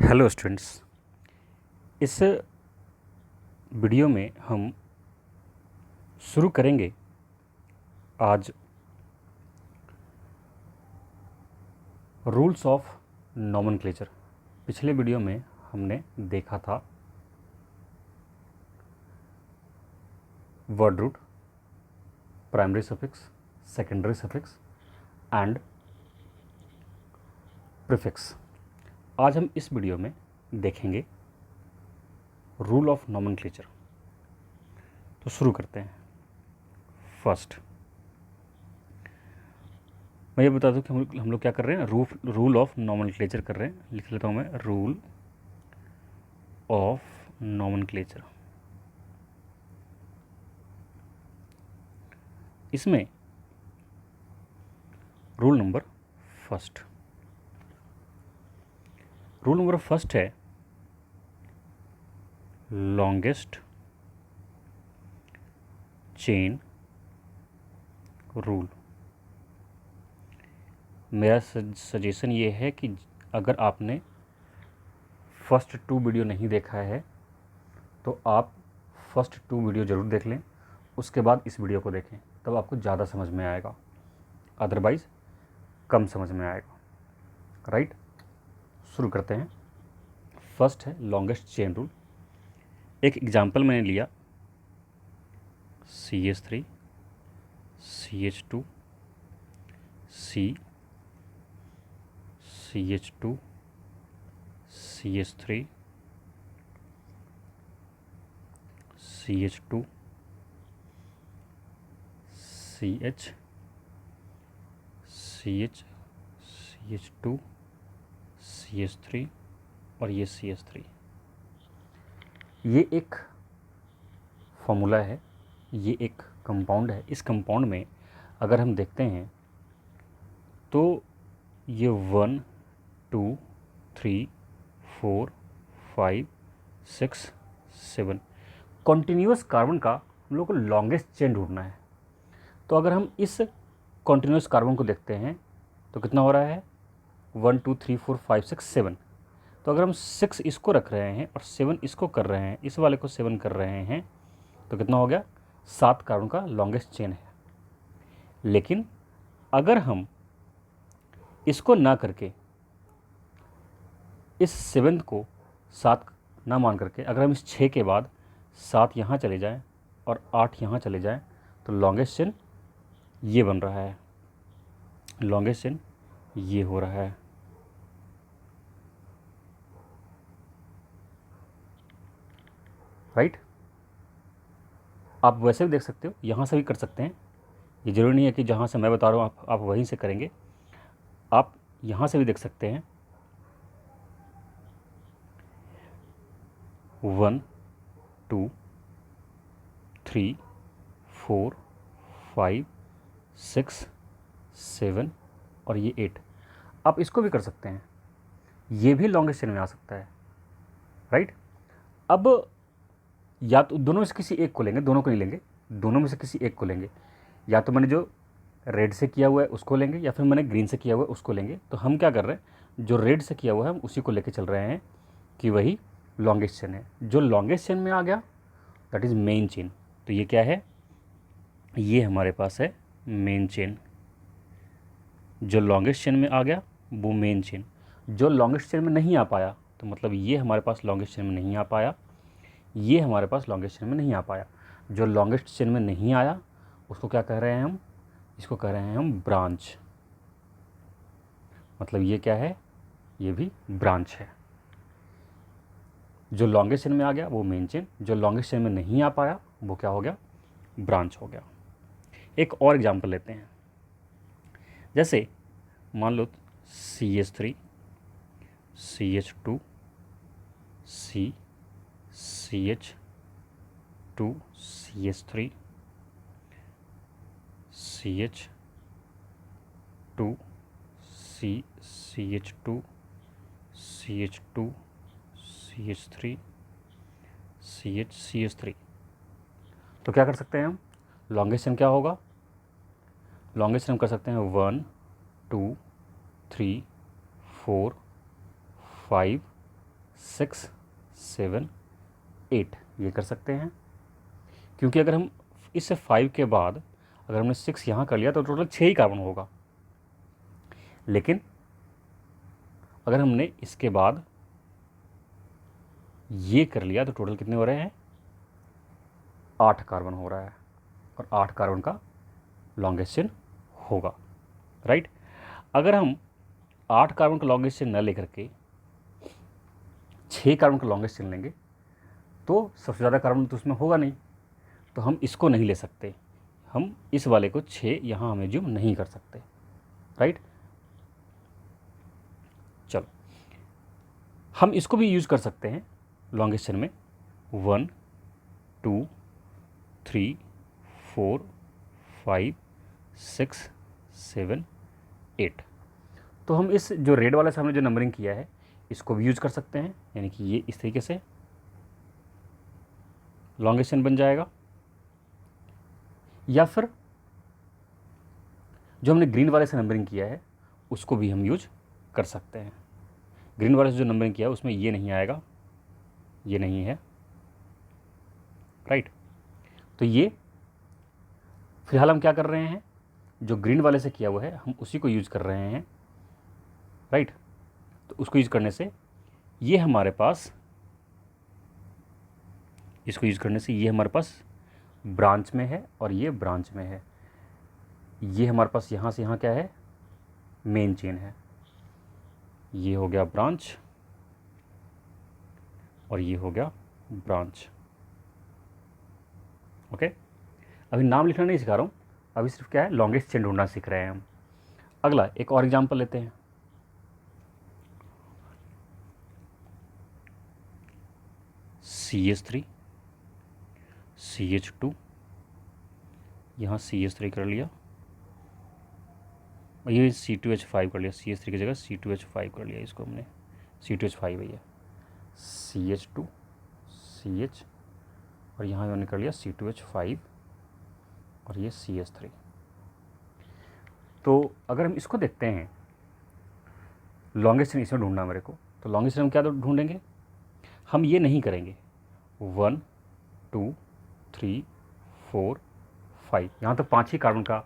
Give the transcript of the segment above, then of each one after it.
Hello students. इस video में हम शुरू करेंगे आज रूल्स ऑफ नॉमेनक्लेचर। पिछले वीडियो में हमने देखा था word root, primary suffix, secondary suffix and prefix. आज हम इस वीडियो में देखेंगे रूल ऑफ नॉमेनक्लेचर। तो शुरू करते हैं। फर्स्ट मैं ये बता दूं कि हम लोग क्या कर रहे हैं, रूल ऑफ नॉमेनक्लेचर कर रहे हैं। लिख लेता हूं मैं, रूल ऑफ नॉमेनक्लेचर। इसमें रूल नंबर फर्स्ट है लॉन्गेस्ट चेन रूल। मेरा सजेशन ये है कि अगर आपने फर्स्ट 2 वीडियो नहीं देखा है तो आप फर्स्ट 2 वीडियो ज़रूर देख लें, उसके बाद इस वीडियो को देखें, तब आपको ज़्यादा समझ में आएगा, अदरवाइज़ कम समझ में आएगा। राइट, शुरू करते हैं। फर्स्ट है लॉन्गेस्ट चेन रूल। एक एग्जांपल मैंने लिया CH3 CH2 CH2 CH3 CH2 CH CH2 CH3 और ये CH3। ये एक फॉर्मूला है, ये एक कंपाउंड है। इस कंपाउंड में अगर हम देखते हैं तो ये 1 2 3 4 5 6 7 कॉन्टीन्यूअस कार्बन का हम लोग को लॉन्गेस्ट चेन ढूंढना है। तो अगर हम इस कॉन्टीन्यूअस कार्बन को देखते हैं तो कितना हो रहा है, 1 2 3 4 5 6 7। तो अगर हम 6 इसको रख रहे हैं और 7 इसको कर रहे हैं, इस वाले को 7 कर रहे हैं, तो कितना हो गया, 7 कार्बन का लॉन्गेस्ट चेन है। लेकिन अगर हम इसको ना करके इस 7 को 7 ना मान करके अगर हम इस 6 के बाद 7 यहाँ चले जाएं और 8 यहाँ चले जाएं, तो लॉन्गेस्ट चेन ये बन रहा है, लॉन्गेस्ट चेन ये हो रहा है। राइट, आप वैसे भी देख सकते हो, यहाँ से भी कर सकते हैं। ये ज़रूरी नहीं है कि जहाँ से मैं बता रहा हूँ आप वहीं से करेंगे। आप यहाँ से भी देख सकते हैं, 1 2 3 4 5 6 7 और ये 8। आप इसको भी कर सकते हैं, ये भी लॉन्गेस्ट चेन में आ सकता है। राइट, अब या तो दोनों में से किसी एक को लेंगे, दोनों को नहीं लेंगे, दोनों में से किसी एक को लेंगे। या तो मैंने जो रेड से किया हुआ है उसको लेंगे, या फिर मैंने ग्रीन से किया हुआ है उसको लेंगे। तो हम क्या कर रहे हैं, जो रेड से किया हुआ है हम उसी को लेके चल रहे हैं कि वही लॉन्गेस्ट चेन है। जो लॉन्गेस्ट चेन में आ गया दैट इज़ मेन चेन। तो ये क्या है, ये हमारे पास है मेन चेन। जो लॉन्गेस्ट चेन में आ गया वो मेन चेन। जो लॉन्गेस्ट चेन में नहीं आ पाया, तो मतलब ये हमारे पास लॉन्गेस्ट चेन में नहीं आ पाया, ये हमारे पास लॉन्गेस्ट चेन में नहीं आ पाया। जो लॉन्गेस्ट चेन में नहीं आया उसको क्या कह रहे हैं हम, इसको कह रहे हैं हम ब्रांच। मतलब ये क्या है, ये भी ब्रांच है। जो लॉन्गेस्ट चेन में आ गया वो मेन चेन, जो लॉन्गेस्ट चेन में नहीं आ पाया वो क्या हो गया, ब्रांच हो गया। एक और एग्जांपल लेते हैं। जैसे मान लो CH3 CH2 CH2 CH3 CH2 CH2 CH2 CH3 CH3। तो क्या कर सकते हैं हम, लॉन्गेस्ट चेन क्या होगा, लॉन्गेस्ट चेन हम कर सकते हैं 1 2 3 4 5 6 7 8 ये कर सकते हैं, क्योंकि अगर हम इस 5 के बाद अगर हमने 6 यहाँ कर लिया तो टोटल 6 ही कार्बन होगा। लेकिन अगर हमने इसके बाद ये कर लिया तो टोटल कितने हो रहे हैं? 8 कार्बन हो रहा है, और 8 कार्बन का लॉन्गेस्ट चेन होगा, राइट। अगर हम 8 कार्बन का लॉन्गेस्ट चेन न लेकर के 6 कार्बन का लॉन्गेस्ट चेन लेंगे तो सबसे ज़्यादा कार्बन तो उसमें होगा नहीं, तो हम इसको नहीं ले सकते। हम इस वाले को 6 यहाँ हम एज्यूम नहीं कर सकते, राइट। चलो, हम इसको भी यूज़ कर सकते हैं लॉन्गेस्ट चेन में। 1 2 3 4 5 6 7 8। तो हम इस जो रेड वाले से हमने जो नंबरिंग किया है इसको भी यूज़ कर सकते हैं, यानी कि ये इस तरीके से लॉन्गेस्ट चेन बन जाएगा। या फिर जो हमने ग्रीन वाले से नंबरिंग किया है उसको भी हम यूज कर सकते हैं। ग्रीन वाले से जो नंबरिंग किया है उसमें ये नहीं आएगा, ये नहीं है, राइट। तो ये फिलहाल हम क्या कर रहे हैं, जो ग्रीन वाले से किया हुआ है हम उसी को यूज कर रहे हैं, राइट। तो उसको यूज करने से ये हमारे पास, इसको यूज करने से ये हमारे पास ब्रांच में है और ये ब्रांच में है। ये हमारे पास यहाँ से यहाँ क्या है, मेन चेन है। ये हो गया ब्रांच और ये हो गया ब्रांच, ओके। अभी नाम लिखना नहीं सिखा रहा हूँ, अभी सिर्फ क्या है, लॉन्गेस्ट चेन ढूंढना सीख रहे हैं हम। अगला एक और एग्जांपल लेते हैं। CH3 CH2, यहाँ CH3 कर लिया और ये C2H5 कर लिया, CH3 की जगह C2H5 कर लिया, इसको हमने C2H5 है ये, CH2 CH और यहाँ हमने कर लिया C2H5 और ये CH3। तो अगर हम इसको देखते हैं, लॉन्गेस्ट चेन इसमें ढूंढना मेरे को, तो लॉन्गेस्ट चेन हम क्या ढूंढेंगे, हम ये नहीं करेंगे 1 2 3 4 5, यहाँ तो 5 ही कार्बन का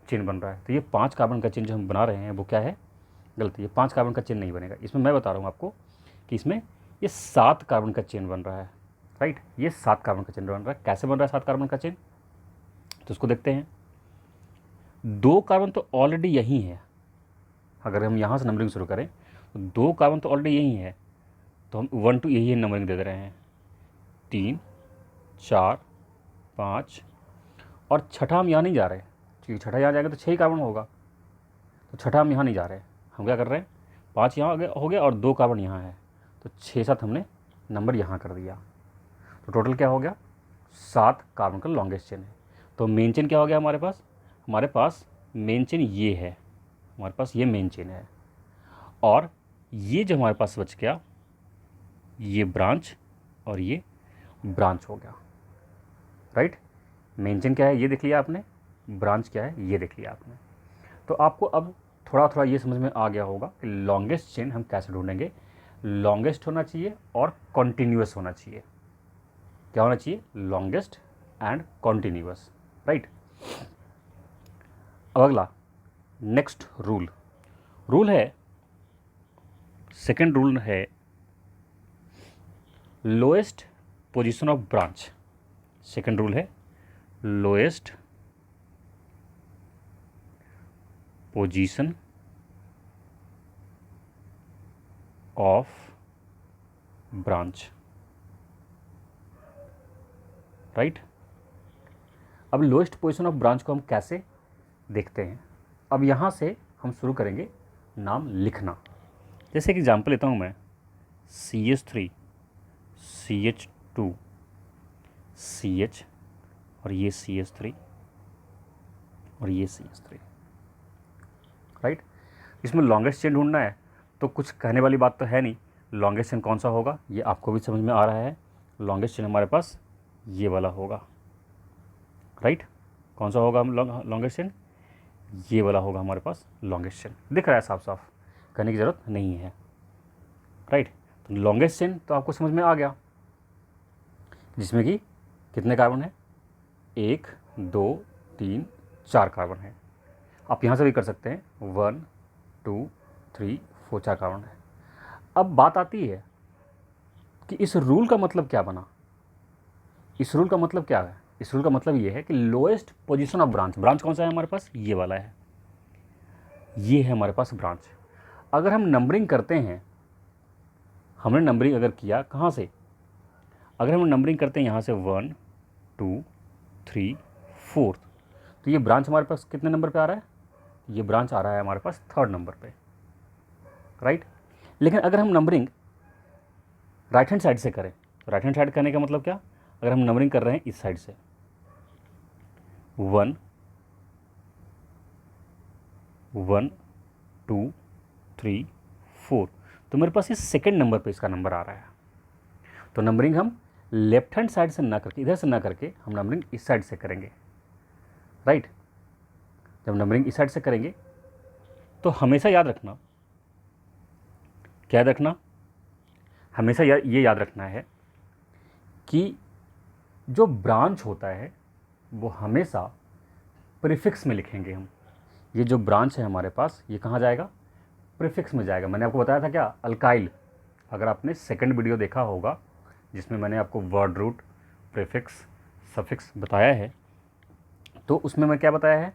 चेन बन रहा है। तो ये 5 कार्बन का चेन जो हम बना रहे हैं वो क्या है, गलत। ये 5 कार्बन का चेन नहीं बनेगा, इसमें मैं बता रहा हूँ आपको कि इसमें ये 7 कार्बन का चेन बन रहा है, राइट। ये 7 कार्बन का चेन बन रहा है। कैसे बन रहा है 7 कार्बन का चेन, तो उसको देखते हैं। 2 कार्बन तो ऑलरेडी यहीं है, अगर हम यहाँ से नंबरिंग शुरू करें तो 2 कार्बन तो ऑलरेडी यहीं है, तो हम 1 2 यही नंबरिंग दे रहे हैं। 3 4 5 और छठा हम यहाँ नहीं जा रहे, क्योंकि छठा यहाँ जाएगा तो 6 ही कार्बन होगा, तो छठा हम यहाँ नहीं जा रहे। हम क्या कर रहे हैं, 5 यहाँ हो गया और 2 कार्बन यहाँ है, तो 6 7 हमने नंबर यहाँ कर दिया। तो टोटल क्या हो गया, 7 कार्बन का लॉन्गेस्ट चेन है। तो मेन चेन क्या हो गया हमारे पास, हमारे पास मेन चेन ये है, हमारे पास ये मेन चेन है। और ये जो हमारे पास बच गया, ये ब्रांच और ये ब्रांच हो गया, राइट। मेन चेन क्या है ये देख लिया आपने, ब्रांच क्या है ये देख लिया आपने। तो आपको अब थोड़ा थोड़ा ये समझ में आ गया होगा कि लॉन्गेस्ट चेन हम कैसे ढूंढेंगे। लॉन्गेस्ट होना चाहिए और कॉन्टिन्यूअस होना चाहिए। क्या होना चाहिए, लॉन्गेस्ट एंड कॉन्टिन्यूअस, राइट। अब अगला नेक्स्ट रूल है, सेकेंड रूल है lowest position of branch. Second rule है lowest position of branch, right. अब लोएस्ट पोजीशन ऑफ ब्रांच को हम कैसे देखते हैं, अब यहाँ से हम शुरू करेंगे नाम लिखना। जैसे कि एग्जाम्पल लेता हूँ मैं, CH3 CH2 CH और ये CH3 और ये CH3, राइट। इसमें लॉन्गेस्ट चेन ढूंढना है तो कुछ कहने वाली बात तो है नहीं, लॉन्गेस्ट चेन कौन सा होगा ये आपको भी समझ में आ रहा है। लॉन्गेस्ट चेन हमारे पास ये वाला होगा, राइट। कौन सा होगा लॉन्गेस्ट चेन, ये वाला होगा हमारे पास लॉन्गेस्ट चेन। दिख रहा है साफ साफ, कहने की ज़रूरत नहीं है, राइट। तो लॉन्गेस्ट चेन तो आपको समझ में आ गया, जिसमें कि कितने कार्बन है, 1 2 3 4 कार्बन है। आप यहाँ से भी कर सकते हैं, 1 2 3 4 4 कार्बन है। अब बात आती है कि इस रूल का मतलब क्या बना। इस रूल का मतलब क्या है? इस रूल का मतलब ये है कि lowest position of branch, branch कौन सा है हमारे पास, ये वाला है, ये है हमारे पास ब्रांच। अगर हम नंबरिंग करते हैं, हमने नंबरिंग अगर किया कहाँ से, अगर हम नंबरिंग करते हैं यहाँ से 1 2 3 4, तो ये ब्रांच हमारे पास कितने नंबर पे आ रहा है, ये ब्रांच आ रहा है हमारे पास 3rd नंबर पे, राइट। लेकिन अगर हम नंबरिंग राइट हैंड साइड से करें, राइट हैंड साइड करने का मतलब क्या, अगर हम नंबरिंग कर रहे हैं इस साइड से 1 1 2 3 4, तो मेरे पास ये 2nd नंबर पे इसका नंबर आ रहा है। तो नंबरिंग हम लेफ्ट हैंड साइड से ना करके, इधर से ना करके, हम नंबरिंग इस साइड से करेंगे, राइट। जब नंबरिंग इस साइड से करेंगे तो हमेशा याद रखना, क्या याद रखना, हमेशा ये याद रखना है कि जो ब्रांच होता है वो हमेशा प्रीफिक्स में लिखेंगे हम। ये जो ब्रांच है हमारे पास, ये कहाँ जाएगा, प्रीफिक्स में जाएगा। मैंने आपको बताया था क्या, अल्काइल, अगर आपने 2nd वीडियो देखा होगा जिसमें मैंने आपको वर्ड रूट, प्रीफिक्स, सफिक्स बताया है, तो उसमें मैं क्या बताया है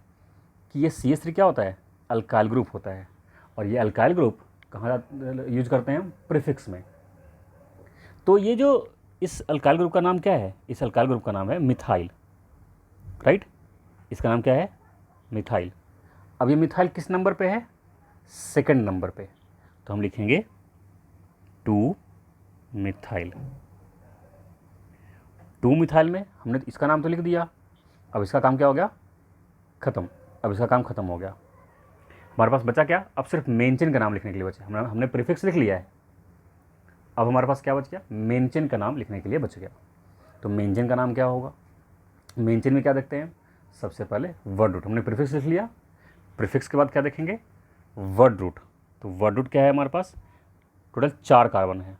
कि ये CH3 क्या होता है, अल्काइल ग्रुप होता है। और ये अल्काइल ग्रुप कहाँ यूज करते हैं हम, प्रीफिक्स में। तो ये जो इस अल्काइल ग्रुप का नाम क्या है, इस अल्काइल ग्रुप का नाम है मिथाइल, राइट। इसका नाम क्या है, मिथाइल। अब ये मिथाइल किस नंबर पे है, 2nd नंबर पे, तो हम लिखेंगे 2 मिथाइल। 2 मिथाइल में हमने इसका नाम तो लिख दिया, अब इसका काम क्या हो गया, ख़त्म। अब इसका काम ख़त्म हो गया। हमारे पास बचा क्या, अब सिर्फ मेन चेन का नाम लिखने के लिए बचा। हमने प्रीफिक्स लिख लिया है, अब हमारे पास क्या बच गया, मेन चेन का नाम लिखने के लिए बच गया। तो मेन चेन का नाम क्या होगा, मेन चेन में क्या देखते हैं, सबसे पहले वर्ड रूट। हमने प्रीफिक्स लिख लिया, प्रीफिक्स के बाद क्या देखेंगे, वर्ड रूट। तो वर्ड रूट क्या है हमारे पास, टोटल 4 कार्बन है,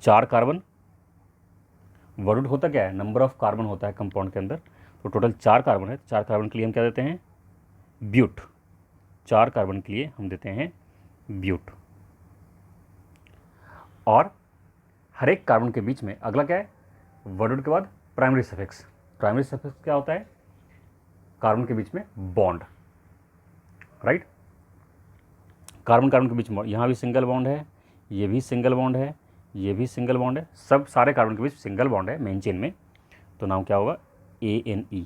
4 कार्बन। वर्ड रूट होता क्या है, नंबर ऑफ कार्बन होता है कंपाउंड के अंदर। तो टोटल 4 कार्बन है, 4 कार्बन के लिए हम क्या देते हैं, ब्यूट। 4 कार्बन के लिए हम देते हैं ब्यूट। और हर एक कार्बन के बीच में अगला क्या है, वर्ड रूट के बाद प्राइमरी सफिक्स। प्राइमरी सफिक्स क्या होता है, कार्बन के बीच में बॉन्ड, राइट। कार्बन कार्बन के बीच में यहाँ भी सिंगल बॉन्ड है, ये भी सिंगल बॉन्ड है, ये भी सिंगल बॉन्ड है, सब सारे कार्बन के बीच सिंगल बॉन्ड है मेन चेन में। तो नाम क्या होगा, ANE।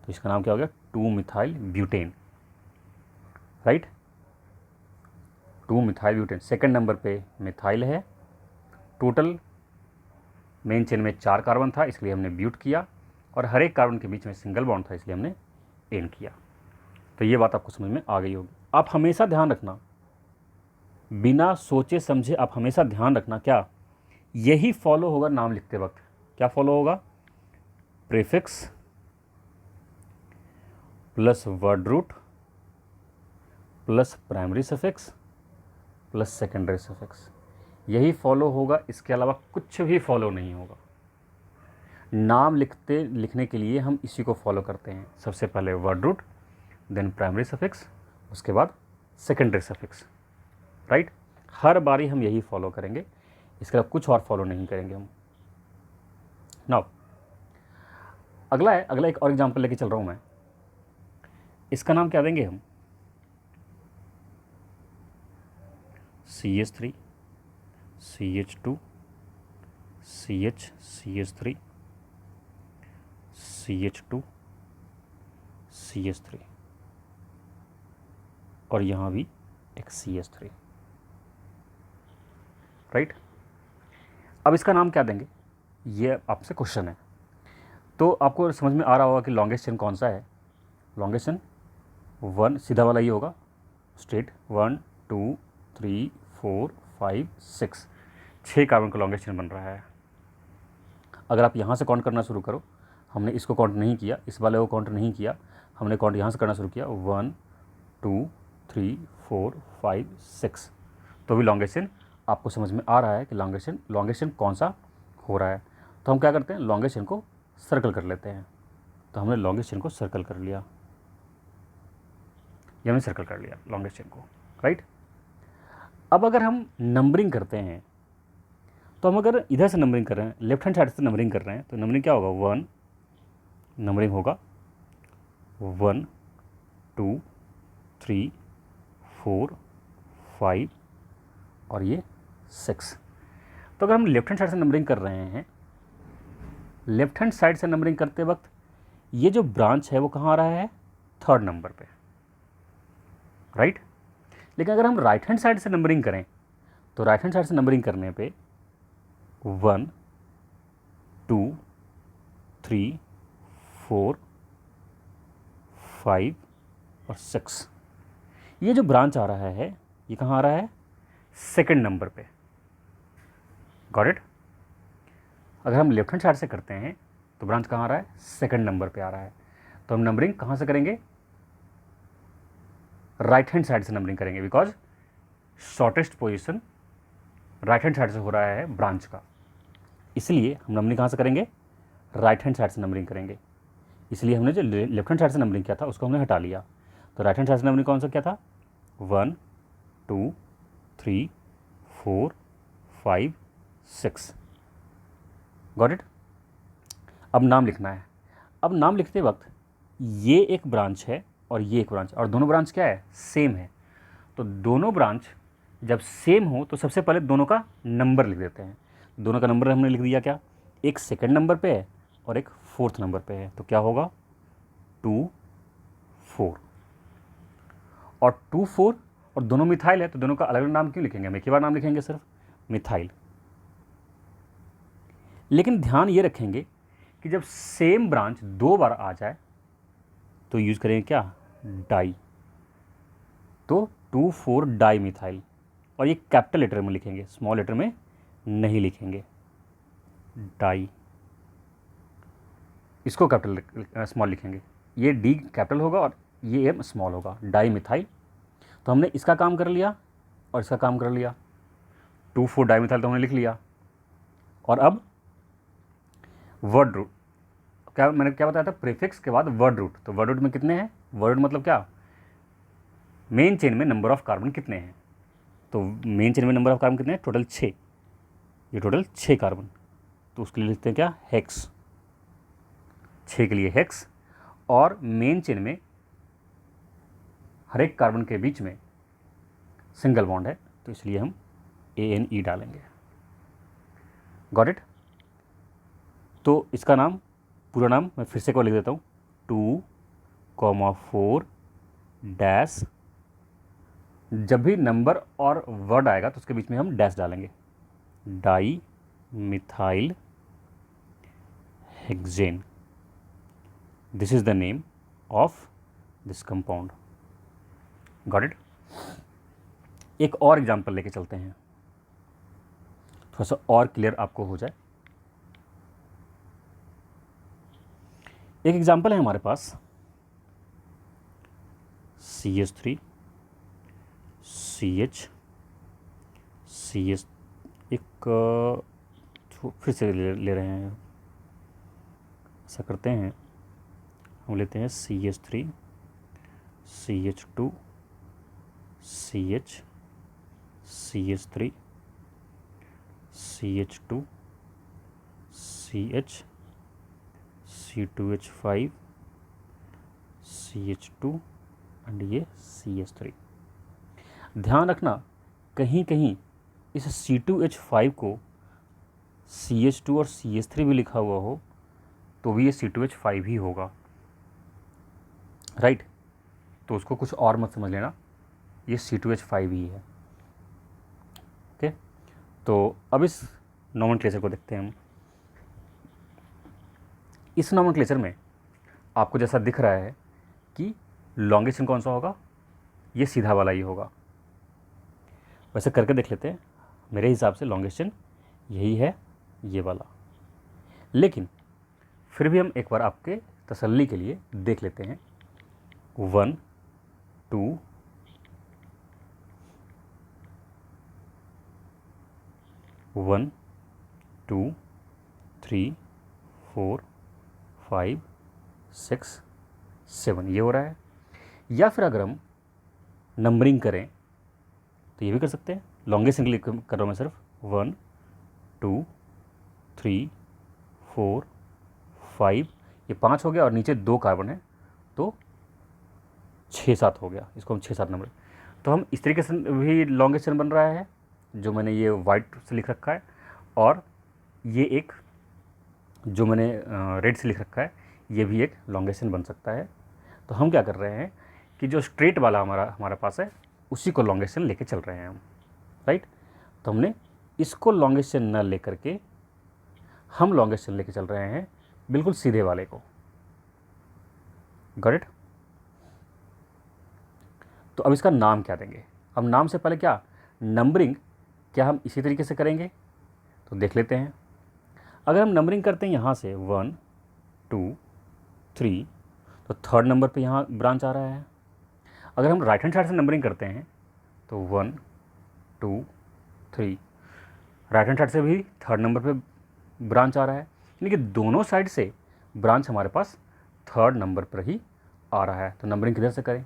तो इसका नाम क्या हो गया, 2 methyl butane, right. 2 methyl butane 2nd number पे मिथाइल है। टोटल मेन चेन में 4 कार्बन था, इसलिए हमने ब्यूट किया, और हर एक कार्बन के बीच में सिंगल बॉन्ड था, इसलिए हमने एन किया। तो ये बात आपको समझ में आ गई होगी। आप हमेशा ध्यान रखना, बिना सोचे समझे आप हमेशा ध्यान रखना, क्या यही फॉलो होगा नाम लिखते वक्त, क्या फॉलो होगा, prefix plus word root plus primary suffix plus secondary suffix, यही फॉलो होगा। इसके अलावा कुछ भी फॉलो नहीं होगा। नाम लिखने के लिए हम इसी को फॉलो करते हैं, सबसे पहले word root, then primary suffix, उसके बाद सेकेंडरी सफिक्स, राइट। हर बारी हम यही फॉलो करेंगे, इसके अलावा कुछ और फॉलो नहीं करेंगे हम। नाउ अगला एक और एग्जांपल लेके चल रहा हूँ मैं। इसका नाम क्या देंगे हम, CH3 CH2 CH3 CH2 CH3 और यहाँ भी एक CH3, राइट। अब इसका नाम क्या देंगे, ये आपसे क्वेश्चन है। तो आपको समझ में आ रहा होगा कि लॉन्गेस्ट चेन कौन सा है। लॉन्गेस्ट चेन 1 सीधा वाला ही होगा, स्ट्रेट 1 2 3 4 5 6, 6 कार्बन का लॉन्गेस्ट चेन बन रहा है। अगर आप यहाँ से काउंट करना शुरू करो, हमने इसको काउंट नहीं किया, इस वाले को काउंट नहीं किया, हमने काउंट यहाँ से करना शुरू किया 1 2 3 4 5 6, तो भी लॉन्गेस्ट चेन आपको समझ में आ रहा है कि लॉन्गेस्ट चेन कौन सा हो रहा है, तो हम क्या करते हैं, लॉन्गेस्ट चेन को सर्कल कर लेते हैं। तो हमने लॉन्गेस्ट चेन को सर्कल कर लिया, ये हमने सर्कल कर लिया लॉन्गेस्ट चेन को, राइट। अब अगर हम नंबरिंग करते हैं, तो हम अगर इधर से नंबरिंग कर रहे हैं, लेफ्ट हैंड साइड से नंबरिंग कर रहे हैं, तो नंबरिंग क्या होगा, 1 नंबरिंग होगा 1 2 3 4 5 और ये 6। तो अगर हम लेफ्ट हैंड साइड से नंबरिंग कर रहे हैं, लेफ्ट हैंड साइड से नंबरिंग करते वक्त ये जो ब्रांच है वो कहाँ आ रहा है, 3rd नंबर पे, राइट। लेकिन अगर हम राइट हैंड साइड से नंबरिंग करें, तो राइट हैंड साइड से नंबरिंग करने पे 1 2 3 4 5 और 6, ये जो ब्रांच आ रहा है ये कहाँ आ रहा है, 2nd नंबर पे। Got it. अगर हम लेफ्ट हैंड साइड से करते हैं तो ब्रांच कहाँ आ रहा है, 2nd नंबर पे आ रहा है। तो हम नंबरिंग कहाँ से करेंगे, राइट हैंड साइड से नंबरिंग करेंगे, because shortest position right hand side से हो रहा है ब्रांच का, इसलिए हम नंबरिंग कहाँ से करेंगे, राइट हैंड साइड से नंबरिंग करेंगे। इसलिए हमने जो लेफ्ट हैंड साइड से नंबरिंग किया था उसको हमने हटा लिया। तो राइट हैंड साइड से नंबरिंग कौन सा किया था, 1 2 3 4 5 6। Got it. अब नाम लिखना है। अब नाम लिखते वक्त ये एक ब्रांच है और ये एक ब्रांच, और दोनों ब्रांच क्या है, सेम है। तो दोनों ब्रांच जब सेम हो तो सबसे पहले दोनों का नंबर लिख देते हैं। दोनों का नंबर हमने लिख दिया, क्या, एक 2nd नंबर पे है और एक 4th नंबर पे है। तो क्या होगा, 2 4 और 2 4, और दोनों मिथाइल है तो दोनों का अलग अलग नाम क्यों लिखेंगे, हम एक ही बार नाम लिखेंगे सिर्फ, मिथाइल। लेकिन ध्यान ये रखेंगे कि जब सेम ब्रांच 2 बार आ जाए तो यूज करेंगे क्या, डाई। तो 2 4 डाई मिथाइल, और ये कैपिटल लेटर में लिखेंगे, स्मॉल लेटर में नहीं लिखेंगे, डाई। इसको कैपिटल स्मॉल लिखेंगे, ये डी कैपिटल होगा और ये एम स्मॉल होगा, डाई मिथाइल। तो हमने इसका काम कर लिया और इसका काम कर लिया, 2 4 डाई मिथाइल तो हमने लिख लिया। और अब वर्ड रूट, क्या मैंने क्या बताया था, प्रीफिक्स के बाद वर्ड रूट। तो वर्ड रूट में कितने हैं, वर्ड रूट मतलब क्या, मेन चेन में नंबर ऑफ कार्बन कितने हैं। तो मेन चेन में नंबर ऑफ कार्बन कितने हैं, टोटल 6, ये टोटल 6 कार्बन। तो उसके लिए लिखते हैं क्या, हेक्स, 6 के लिए हेक्स। और मेन चेन में हर एक कार्बन के बीच में सिंगल बॉन्ड है, तो इसलिए हम ANE डालेंगे। Got it. तो इसका नाम, पूरा नाम मैं फिर से को लिख देता हूँ, 2,4 डैश, जब भी नंबर और वर्ड आएगा तो उसके बीच में हम डैश डालेंगे, di methyl hexane. This is the name of this compound. Got it. एक और एग्जांपल लेके चलते हैं, थोड़ा सा और क्लियर आपको हो जाए। एक एग्जांपल है हमारे पास, CH3 CH CH, एक फिर से ले रहे हैं, ऐसा करते हैं, हम लेते हैं CH3 CH2 CH CH3 CH2 CH C2H5 CH2 and ये CH3। ध्यान रखना कहीं कहीं इस C2H5 को CH2 और CH3 भी लिखा हुआ हो तो भी ये C2H5 ही होगा, राइट। तो उसको कुछ और मत समझ लेना, ये C2H5 ही है। ओके, तो अब इस नोमेनक्लेचर को देखते हैं हम। इस नोमेनक्लेचर में आपको जैसा दिख रहा है कि लॉन्गेस्ट चेन कौन सा होगा, ये सीधा वाला ही होगा। वैसे करके देख लेते हैं, मेरे हिसाब से लॉन्गेस्ट चेन यही है, ये वाला। लेकिन फिर भी हम एक बार आपके तसल्ली के लिए देख लेते हैं। 1 2 1 2 3 4 5 6 7 ये हो रहा है। या फिर अगर हम नंबरिंग करें तो ये भी कर सकते हैं। लॉन्गेस्ट के लिए कर रहा हूँ मैं सिर्फ 1 2 3 4 5, ये 5 हो गया और नीचे 2 कार्बन है तो 6 7 हो गया। इसको हम 6 7 नंबर, तो हम इस तरीके से भी लॉन्गेस्ट चेन बन रहा है जो मैंने ये वाइट से लिख रखा है, और ये एक जो मैंने रेड से लिख रखा है ये भी एक लॉन्गेस्ट चेन बन सकता है। तो हम क्या कर रहे हैं कि जो स्ट्रेट वाला हमारा पास है उसी को लॉन्गेस्ट चेन लेके चल रहे हैं हम, राइट। तो हमने इसको लॉन्गेस्ट चेन न लेकर के हम लॉन्गेस्ट चेन लेके चल रहे हैं बिल्कुल सीधे वाले को। Got it. तो अब इसका नाम क्या देंगे? अब नाम से पहले क्या नंबरिंग क्या हम इसी तरीके से करेंगे? तो देख लेते हैं। अगर हम नंबरिंग करते हैं यहाँ से 1 2 3, तो थर्ड नंबर पे यहाँ ब्रांच आ रहा है। अगर हम राइट हैंड साइड से नंबरिंग करते हैं तो 1 2 3, राइट हैंड साइड से भी थर्ड नंबर पे ब्रांच आ रहा है, यानी कि दोनों साइड से ब्रांच हमारे पास थर्ड नंबर पर ही आ रहा है। तो नंबरिंग किधर से करें?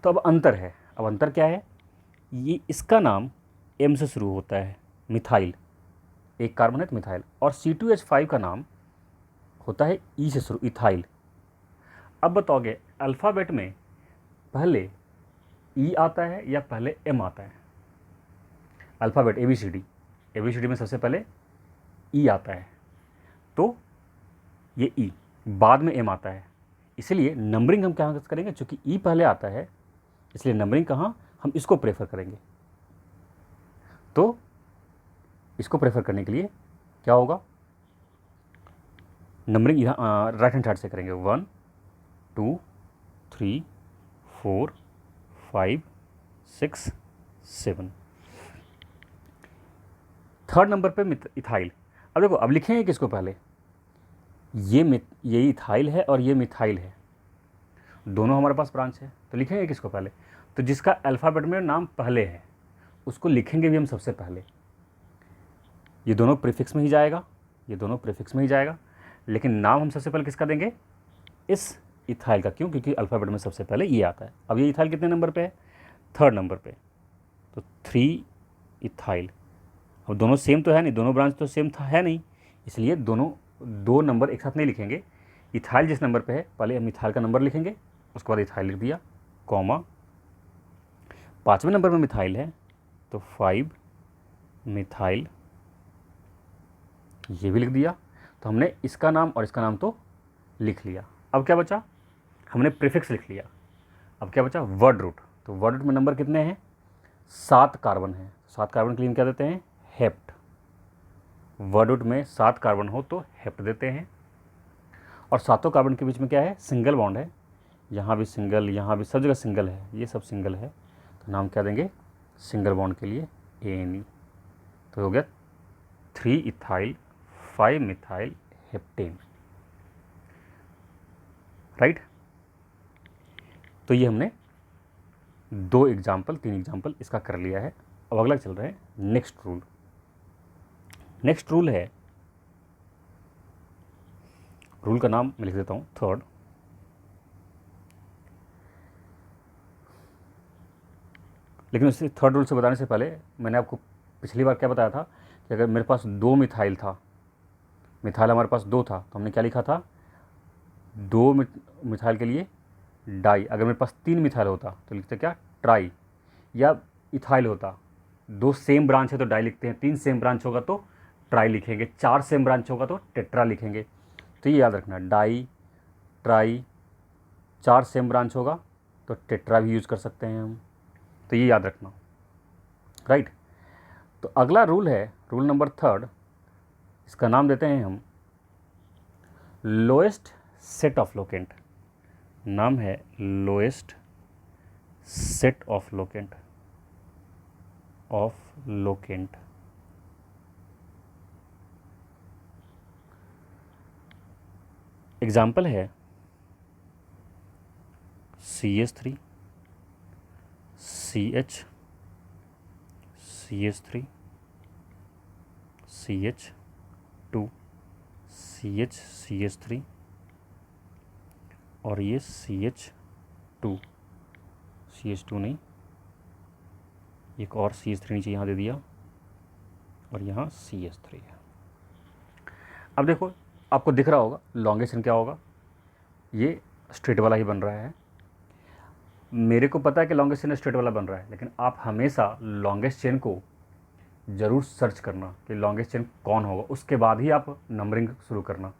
तो अब अंतर है। अब अंतर क्या है? ये इसका नाम एम से शुरू होता है, मिथाइल, एक कार्बन है तो मिथाइल, और C2H5 का नाम होता है ई से शुरू, इथाइल। अब बताओगे अल्फ़ाबेट में पहले ई आता है या पहले एम आता है? अल्फ़ाबेट ABCD में सबसे पहले ई आता है, तो ये ई, बाद में एम आता है। इसलिए नंबरिंग हम कहाँ करेंगे? चूँकि ई पहले आता है इसलिए नंबरिंग कहाँ, हम इसको प्रेफर करेंगे। तो इसको प्रेफर करने के लिए क्या होगा? नंबरिंग यहाँ राइट हैंड साइड से करेंगे। 1 2 3 4 5 6 7, थर्ड नंबर पे इथाइल। अब देखो, अब लिखेंगे किसको पहले? ये इथाइल है और ये मिथाइल है, दोनों हमारे पास ब्रांच है, तो लिखेंगे किसको पहले? तो जिसका अल्फ़ाबेट में नाम पहले है उसको लिखेंगे भी हम सबसे पहले। ये दोनों प्रीफिक्स में ही जाएगा, ये दोनों प्रीफिक्स में ही जाएगा, लेकिन नाम हम सबसे पहले किसका देंगे? इस इथाइल का। क्यों? क्योंकि अल्फ़ाबेट में सबसे पहले ये आता है। अब ये इथाइल कितने नंबर पे है? थर्ड नंबर पे, तो 3 इथाइल। अब दोनों सेम तो है नहीं, दोनों ब्रांच तो सेम था है नहीं, इसलिए दोनों 2 नंबर एक साथ नहीं लिखेंगे। इथाइल जिस नंबर पे है पहले हम इथाइल का नंबर लिखेंगे, उसके बाद इथाइल लिख दिया, कॉमा, 5वें नंबर में मिथाइल है तो 5 मिथाइल, ये भी लिख दिया। तो हमने इसका नाम और इसका नाम तो लिख लिया। अब क्या बचा? हमने प्रीफिक्स लिख लिया। अब क्या बचा? Word root. तो वर्ड रूट में नंबर कितने हैं? 7 कार्बन है। 7 कार्बन के लिए क्या देते हैं? हेप्ट। वर्ड रूट में 7 कार्बन हो तो हेप्ट देते हैं। और सातों कार्बन के बीच में क्या है? सिंगल बॉन्ड है। यहाँ भी सिंगल, यहाँ भी, सब जगह सिंगल है, ये सब सिंगल है, तो नाम क्या देंगे? सिंगल बॉन्ड के लिए ANE। तो हो गया 3 इथाइल 5 मिथाइल हेप्टेन, राइट। तो ये हमने 3 एग्जाम्पल इसका कर लिया है। अब अगला चल रहे हैं नेक्स्ट रूल। नेक्स्ट रूल है, रूल का नाम मैं लिख देता हूँ थर्ड। लेकिन उस थर्ड रूल से बताने से पहले मैंने आपको पिछली बार क्या बताया था कि अगर मेरे पास 2 मिथाइल था, मिथाइल हमारे पास 2 था, तो हमने क्या लिखा था? 2 मिथाइल के लिए डाई। अगर मेरे पास 3 मिथाइल होता तो लिखते क्या? ट्राई। या इथाइल होता, 2 सेम ब्रांच है तो डाई लिखते हैं, 3 सेम ब्रांच होगा तो ट्राई लिखेंगे, 4 सेम ब्रांच होगा तो टेट्रा लिखेंगे। तो ये याद रखना, डाई, ट्राई, 4 सेम ब्रांच होगा तो टेट्रा भी यूज़ कर सकते हैं हम। तो ये याद रखना, राइट। तो अगला रूल है रूल नंबर थर्ड, इसका नाम देते हैं हम लोएस्ट सेट ऑफ लोकेंट। नाम है lowest set of locant, example है CH3, CH, CH3, CH2 CH3 और ये CH2 नहीं, एक और CH3 नीचे यहाँ दे दिया और यहाँ CH3 है। अब देखो आपको दिख रहा होगा लॉन्गेस्ट चेन क्या होगा, ये स्ट्रेट वाला ही बन रहा है। मेरे को पता है कि लॉन्गेस्ट चेन स्ट्रेट वाला बन रहा है, लेकिन आप हमेशा लॉन्गेस्ट चेन को ज़रूर सर्च करना कि लॉन्गेस्ट चेन कौन होगा, उसके बाद ही आप नंबरिंग शुरू करना।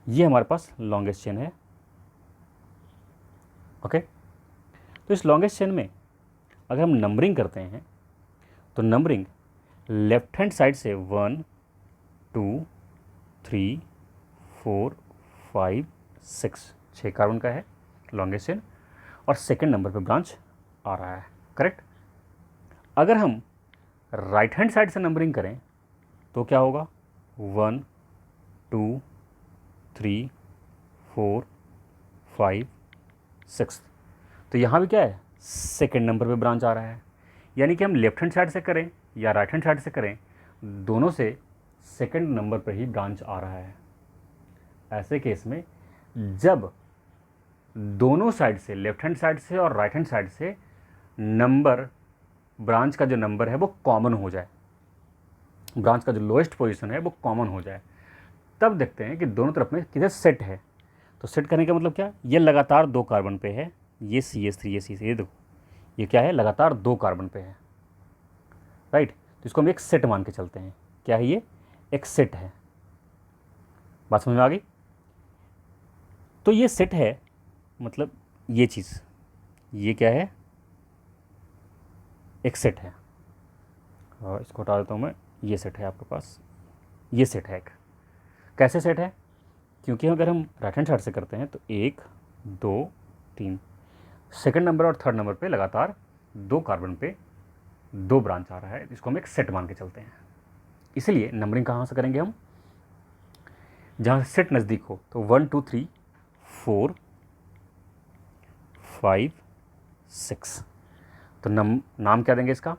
ये हमारे पास लॉन्गेस्ट चेन है। ओके, तो इस लॉन्गेस्ट चेन में अगर हम नंबरिंग करते हैं तो नंबरिंग लेफ्ट हैंड साइड से 1 2 3 4 5 6 कार्बन का है लॉन्गेस्ट चेन, और सेकंड नंबर पे ब्रांच आ रहा है। करेक्ट। अगर हम राइट हैंड साइड से नंबरिंग करें तो क्या होगा, 1 2 3 4 5 6, तो यहाँ भी क्या है, सेकंड नंबर पे ब्रांच आ रहा है। यानी कि हम लेफ्ट हैंड साइड से करें या राइट हैंड साइड से करें, दोनों से सेकंड नंबर पे ही ब्रांच आ रहा है। ऐसे केस में जब दोनों साइड से, लेफ्ट हैंड साइड से और राइट हैंड साइड से नंबर, ब्रांच का जो नंबर है वो कॉमन हो जाए, ब्रांच का जो लोएस्ट पोजीशन है वो कॉमन हो जाए, तब देखते हैं कि दोनों तरफ में किधर सेट है। तो सेट करने का मतलब क्या, ये लगातार 2 कार्बन पे है, ये CH3 ये CH3, ये देखो ये क्या है, लगातार 2 कार्बन पे है। राइट, तो इसको हम एक सेट मान के चलते हैं। क्या है ये, एक सेट है। बात समझ में आ गई। तो ये सेट है, मतलब ये चीज़, ये क्या है, एक सेट है। और इसको हटा देता हूँ मैं, ये सेट है आपके पास, ये सेट है एक। कैसे सेट है, क्योंकि अगर हम राइट हैंड साइड से करते हैं तो 1 2 3, सेकंड नंबर और थर्ड नंबर पे लगातार 2 कार्बन पे 2 ब्रांच आ रहा है, इसको हम एक सेट मान के चलते हैं। इसलिए नंबरिंग कहाँ से करेंगे हम, जहाँ सेट नज़दीक हो। तो 1 2 3 4 5 6, तो नाम क्या देंगे इसका।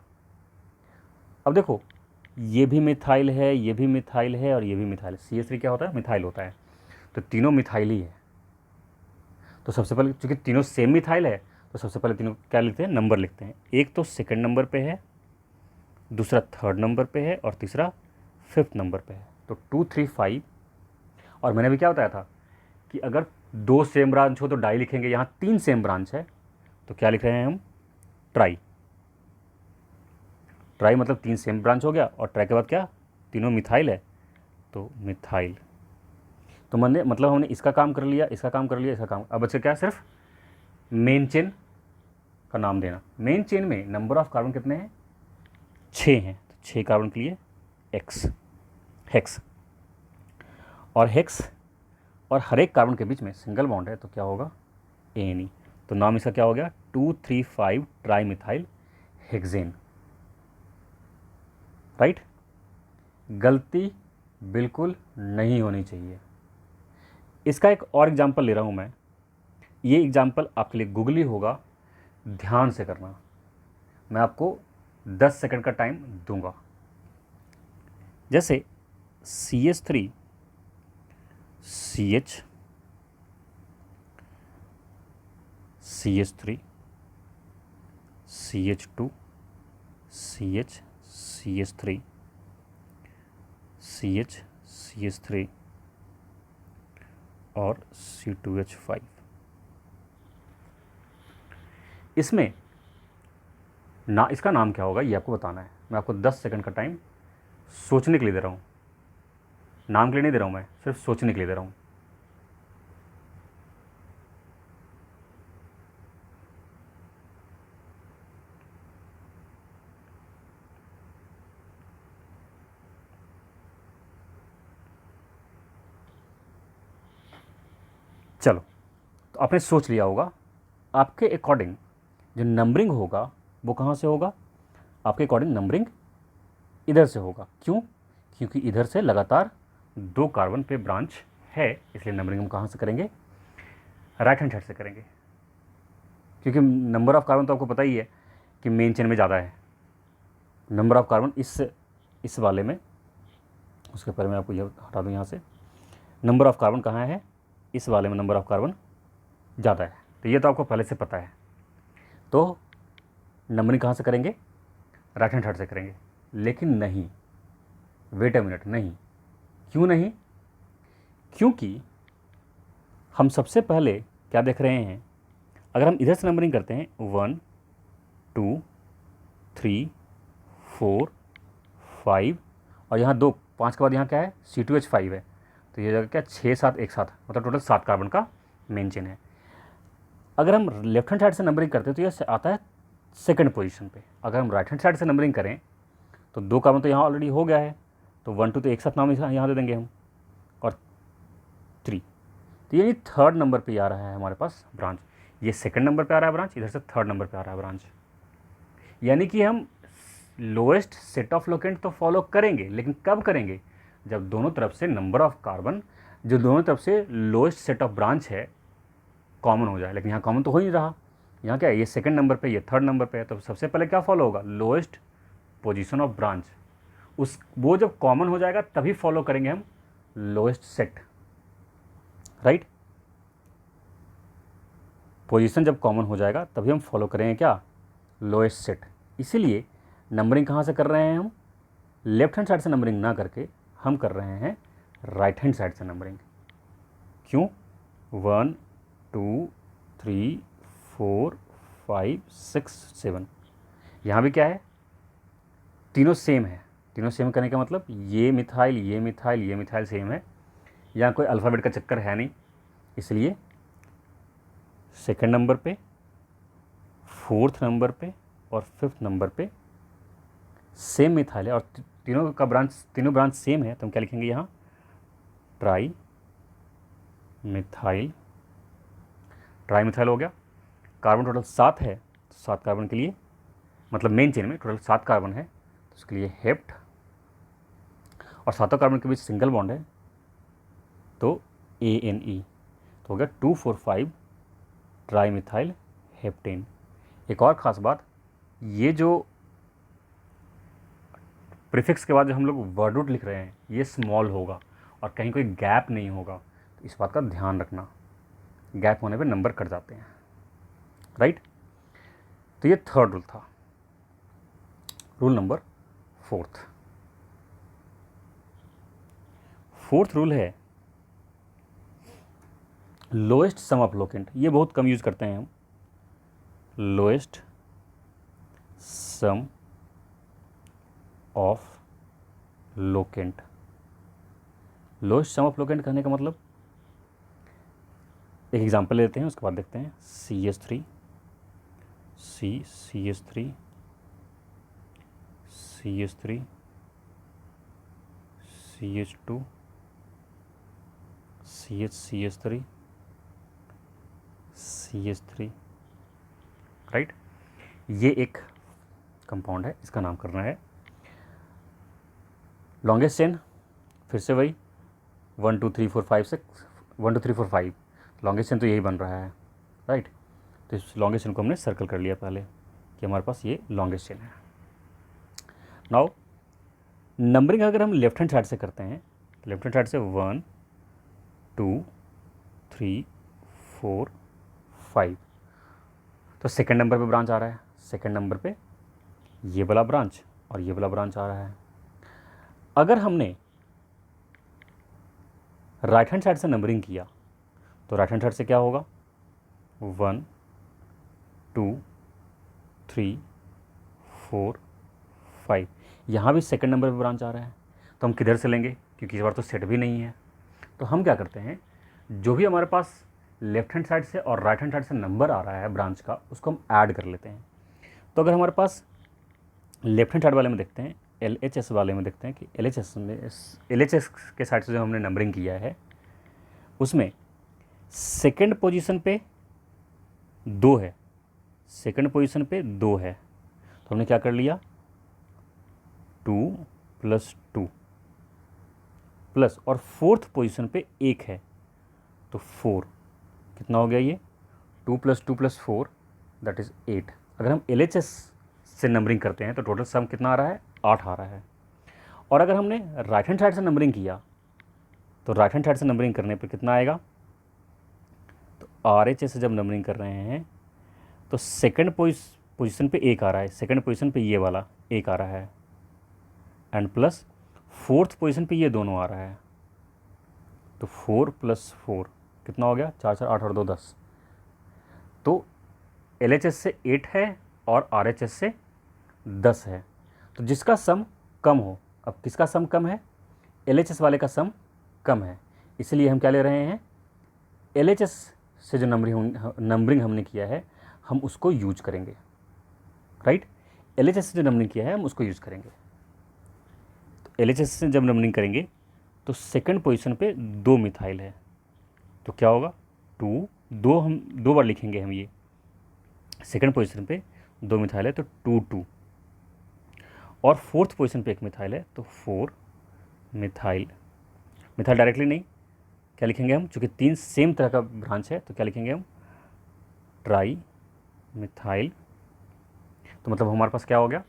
अब देखो ये भी मिथाइल है, ये भी मिथाइल है और ये भी मिथाइल है। CH3 क्या होता है, मिथाइल होता है, तो तीनों मिथाइल ही है। तो सबसे पहले चूँकि तीनों सेम मिथाइल है, तो सबसे पहले तीनों क्या लिखते हैं, नंबर लिखते हैं। एक तो सेकंड नंबर पे है, दूसरा थर्ड नंबर पे है और तीसरा फिफ्थ नंबर पे है। तो 2 3 5, और मैंने भी क्या बताया था कि अगर 2 सेम ब्रांच हो तो डाई लिखेंगे, यहाँ 3 सेम ब्रांच है तो क्या लिख रहे हैं हम, ट्राई। ट्राई मतलब 3 सेम ब्रांच हो गया, और ट्राई के बाद क्या, तीनों मिथाइल है तो मिथाइल। तो मैंने मतलब हमने इसका काम कर लिया, इसका काम कर लिया, इसका काम। अब बच्चे क्या, सिर्फ मेन चेन का नाम देना। मेन चेन में नंबर ऑफ कार्बन कितने हैं, 6 हैं, तो 6 कार्बन के लिए एक्स, हेक्स। और हेक्स और हर एक कार्बन के बीच में सिंगल बॉन्ड है तो क्या होगा, ANE। तो नाम इसका क्या हो गया, 2 3 5 ट्राई मिथाइल हेक्सेन। राइट, गलती बिल्कुल नहीं होनी चाहिए। इसका एक और एग्जांपल ले रहा हूँ मैं, ये एग्जांपल आपके लिए गूगली होगा, ध्यान से करना। मैं आपको 10 सेकंड का टाइम दूंगा। जैसे CH3 CH CH3 CH2 CH CH3 CH CH3 और C2H5। इसमें ना इसका नाम क्या होगा ये आपको बताना है। मैं आपको 10 सेकंड का टाइम सोचने के लिए दे रहा हूँ, नाम के लिए नहीं दे रहा हूँ, मैं सिर्फ सोचने के लिए दे रहा हूँ। चलो, तो आपने सोच लिया होगा। आपके अकॉर्डिंग जो नंबरिंग होगा वो कहाँ से होगा, आपके अकॉर्डिंग नंबरिंग इधर से होगा। क्यों, क्योंकि इधर से लगातार 2 कार्बन पे ब्रांच है, इसलिए नंबरिंग हम कहाँ से करेंगे, राइट हैंड साइड से करेंगे। क्योंकि नंबर ऑफ कार्बन तो आपको पता ही है कि मेन चेन में ज़्यादा है। नंबर ऑफ कार्बन इस वाले में उसके पहले मैं आपको ये हटा दूँ यहाँ से। नंबर ऑफ़ कार्बन कहाँ है, इस वाले में नंबर ऑफ़ कार्बन ज़्यादा है, तो ये तो आपको पहले से पता है। तो नंबरिंग कहाँ से करेंगे, राइट हैंड साइड से करेंगे। लेकिन नहीं, वेट अ मिनट, नहीं। क्यों नहीं? क्योंकि हम सबसे पहले क्या देख रहे हैं, अगर हम इधर से नंबरिंग करते हैं 1 2 3 4 5 और यहाँ 2 5 के बाद यहाँ क्या है, C2H5 है, तो ये जगह क्या 6 7 एक साथ, मतलब टोटल 7 कार्बन का मेन चेन है। अगर हम लेफ्ट हैंड साइड से नंबरिंग करते हैं तो ये आता है सेकंड पोजीशन पे। अगर हम राइट हैंड साइड से नंबरिंग करें तो 2 कार्बन तो यहाँ ऑलरेडी हो गया है, तो 1 2 तो एक साथ नाम यहाँ दे देंगे हम, और 3, तो यानी थर्ड नंबर पे आ रहा है हमारे पास ब्रांच। ये सेकंड नंबर पे आ रहा है ब्रांच, इधर से थर्ड नंबर पे आ रहा है ब्रांच। यानी कि हम लोएस्ट सेट ऑफ लोकेंट तो फॉलो करेंगे, लेकिन कब करेंगे, जब दोनों तरफ से नंबर ऑफ कार्बन जो दोनों तरफ से लोएस्ट सेट ऑफ ब्रांच है कॉमन हो जाए। लेकिन यहाँ कॉमन तो हो ही नहीं रहा, यहाँ क्या है, ये सेकंड नंबर पे, ये थर्ड नंबर पे है, तो सबसे पहले क्या फॉलो होगा, लोएस्ट पोजीशन ऑफ ब्रांच। उस वो जब कॉमन हो जाएगा तभी फॉलो करेंगे हम लोएस्ट सेट, राइट। पोजीशन जब कॉमन हो जाएगा तभी हम फॉलो करेंगे क्या, लोएस्ट सेट। इसीलिए नंबरिंग कहाँ से कर रहे हैं हम, लेफ्ट हैंड साइड से नंबरिंग ना करके हम कर रहे हैं राइट हैंड साइड से नंबरिंग। क्यों, 1 2 3 4 5 6 7, यहाँ भी क्या है, तीनों सेम है। तीनों सेम करने का मतलब ये मिथाइल ये मिथाइल ये मिथाइल सेम है, यहाँ कोई अल्फ़ाबेट का चक्कर है नहीं, इसलिए सेकंड नंबर पे, फोर्थ नंबर पे और फिफ्थ नंबर पे सेम मिथाइल है, और तीनों का ब्रांच, तीनों ब्रांच सेम है, तो हम क्या लिखेंगे यहाँ, ट्राई मिथाइल। ट्राई मिथाइल हो गया। कार्बन टोटल 7 है, तो 7 कार्बन के लिए, मतलब मेन चेन में टोटल 7 कार्बन है, तो उसके लिए हेप्ट, और सातों कार्बन के बीच सिंगल बॉन्ड है तो ANE, तो हो गया 2,4,5 ट्राई मिथाइल हेप्टेन। एक और ख़ास बात, ये जो प्रीफिक्स के बाद जो हम लोग वर्ड रूट लिख रहे हैं ये स्मॉल होगा और कहीं कोई गैप नहीं होगा, तो इस बात का ध्यान रखना, गैप होने पे नंबर कट जाते हैं, राइट। तो ये थर्ड रूल था। रूल नंबर फोर्थ रूल है लोएस्ट सम ऑफ लोकेंट। ये बहुत कम यूज़ करते हैं हम, lowest sum of locant. Lowest sum of locant कहने का मतलब, एक एग्जांपल लेते हैं उसके बाद देखते हैं। CH3 CH3 CH3 CH2 CH3 CH3, right. ये एक कंपाउंड है, इसका नाम करना है लॉन्गेस्ट चेन। फिर से वही 1 2 3 4 5 6, 1 2 3 4 5, लॉन्गेस्ट चेन तो यही बन रहा है, राइट। तो इस लॉन्गेस्ट चेन को हमने सर्कल कर लिया पहले कि हमारे पास ये लॉन्गेस्ट चेन है। नाउ नंबरिंग अगर हम लेफ्ट हैंड साइड से करते हैं, लेफ्ट हैंड साइड से 1 2 3 4 5, तो सेकंड नंबर पे ब्रांच आ रहा है, सेकंड नंबर पे ये वाला ब्रांच और ये वाला ब्रांच आ रहा है। अगर हमने राइट हैंड साइड से नंबरिंग किया तो राइट हैंड साइड से क्या होगा, 1 2 3 4 5, यहाँ भी सेकंड नंबर पे ब्रांच आ रहा है, तो हम किधर से लेंगे, क्योंकि इस बार तो सेट भी नहीं है। तो हम क्या करते हैं, जो भी हमारे पास लेफ्ट हैंड साइड से और राइट हैंड साइड से नंबर आ रहा है ब्रांच का, उसको हम ऐड कर लेते हैं। तो अगर हमारे पास लेफ्ट हैंड साइड वाले में देखते हैं, LHS वाले में देखते हैं कि LHS के साइड से जो हमने नंबरिंग किया है उसमें सेकंड पोजीशन पे 2 है, सेकंड पोजीशन पे 2 है, तो हमने क्या कर लिया, 2 + 2 प्लस, और फोर्थ पोजीशन पे 1 है तो 4, कितना हो गया ये, 2 + 2 + 4 दैट इज़ 8। अगर हम LHS से नंबरिंग करते हैं तो टोटल सम कितना आ रहा है, 8 आ रहा है। और अगर हमने राइट हैंड साइड से नंबरिंग किया तो राइट हैंड साइड से नंबरिंग करने पर कितना आएगा, तो RHS से जब नंबरिंग कर रहे हैं तो सेकंड पोजीशन पे एक आ रहा है, सेकंड पोजीशन पे ये वाला एक आ रहा है, एंड प्लस फोर्थ पोजीशन पे ये दोनों आ रहा है। तो 4 + 4 कितना हो गया, 4 4 8 और 2 10। तो LHS से 8 है और RHS से 10 है। तो जिसका सम कम हो, अब किसका सम कम है, LHS वाले का सम कम है, इसलिए हम क्या ले रहे हैं, LHS से जो नंबरिंग हमने किया है हम उसको यूज करेंगे, राइट। LHS से जो नंबरिंग किया है हम उसको यूज करेंगे। तो LHS से जब नंबरिंग करेंगे तो सेकंड पोजीशन पे 2 मिथाइल है, तो क्या होगा 2, हम 2 बार लिखेंगे हम, ये सेकंड पोजीशन पे 2 मिथाइल है तो 2 2, और फोर्थ पोजीशन पे एक मिथाइल है तो 4 मिथाइल। मिथाइल डायरेक्टली नहीं, क्या लिखेंगे हम, चूँकि 3 सेम तरह का ब्रांच है तो क्या लिखेंगे हम, ट्राई मिथाइल। तो मतलब हमारे पास क्या हो गया,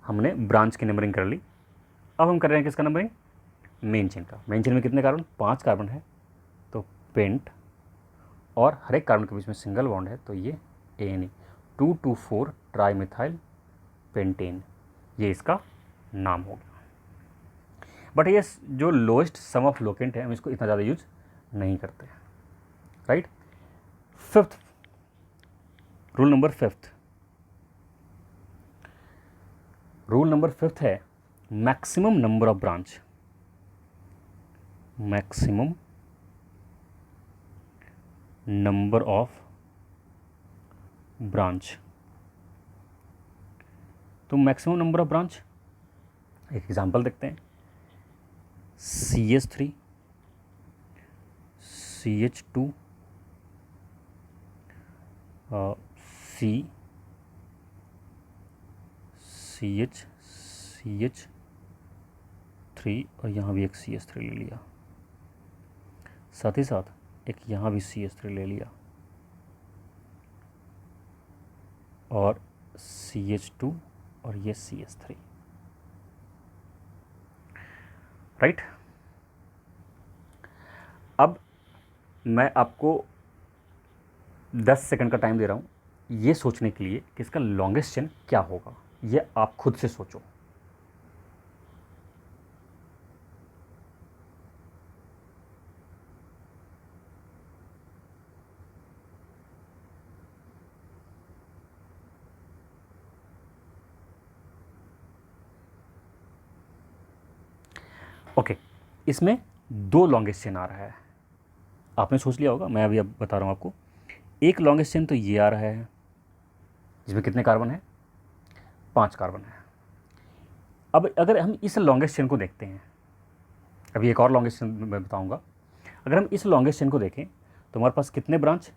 हमने ब्रांच की नंबरिंग कर ली। अब हम कर रहे हैं किसका नंबरिंग, मेन चेन का। मेन चेन में कितने कार्बन, 5 कार्बन है, तो पेंट, और हर एक कार्बन के बीच में सिंगल बॉन्ड है तो ये ANE, 2,2,4 ट्राई मिथाइल पेंटेन, ये इसका नाम हो गया। बट ये जो लोएस्ट सम ऑफ लोकेंट है हम इसको इतना ज़्यादा यूज नहीं करते, right. Fifth rule number fifth है maximum number of branch. Maximum number of branch. तो मैक्सिमम नंबर ऑफ ब्रांच, एक एग्जांपल देखते हैं, CH3 CH2 C CH CH3 और यहाँ भी एक CH3 ले लिया, साथ ही साथ एक यहाँ भी CH3 ले लिया, और CH2 और ये CH3, राइट। अब मैं आपको 10 सेकंड का टाइम दे रहा हूँ ये सोचने के लिए कि इसका लॉन्गेस्ट चेन क्या होगा, ये आप खुद से सोचो। ओके, इसमें 2 लॉन्गेस्ट चेन आ रहा है, आपने सोच लिया होगा, मैं अभी अब बता रहा हूँ आपको। एक लॉन्गेस्ट चेन तो ये आ रहा है जिसमें कितने कार्बन है, 5 कार्बन है। अब अगर हम इस लॉन्गेस्ट चेन को देखते हैं, अभी एक और लॉन्गेस्ट चेन मैं बताऊंगा, अगर हम इस लॉन्गेस्ट चेन को देखें तो हमारे पास कितने ब्रांच,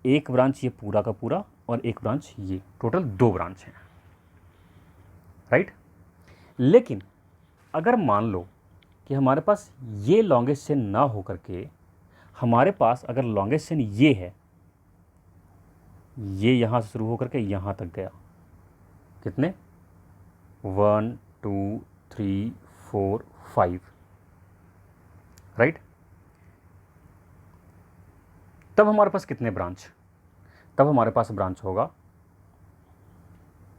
एक ब्रांच ये पूरा का पूरा और एक ब्रांच ये, टोटल 2 ब्रांच हैं, राइट। लेकिन अगर मान लो कि हमारे पास ये लॉन्गेस्ट चेन ना हो करके हमारे पास अगर लॉन्गेस्ट चेन ये है, ये यहाँ से शुरू होकर के यहाँ तक गया, कितने, 1 2 3 4 5, राइट। तब हमारे पास कितने ब्रांच, तब हमारे पास ब्रांच होगा,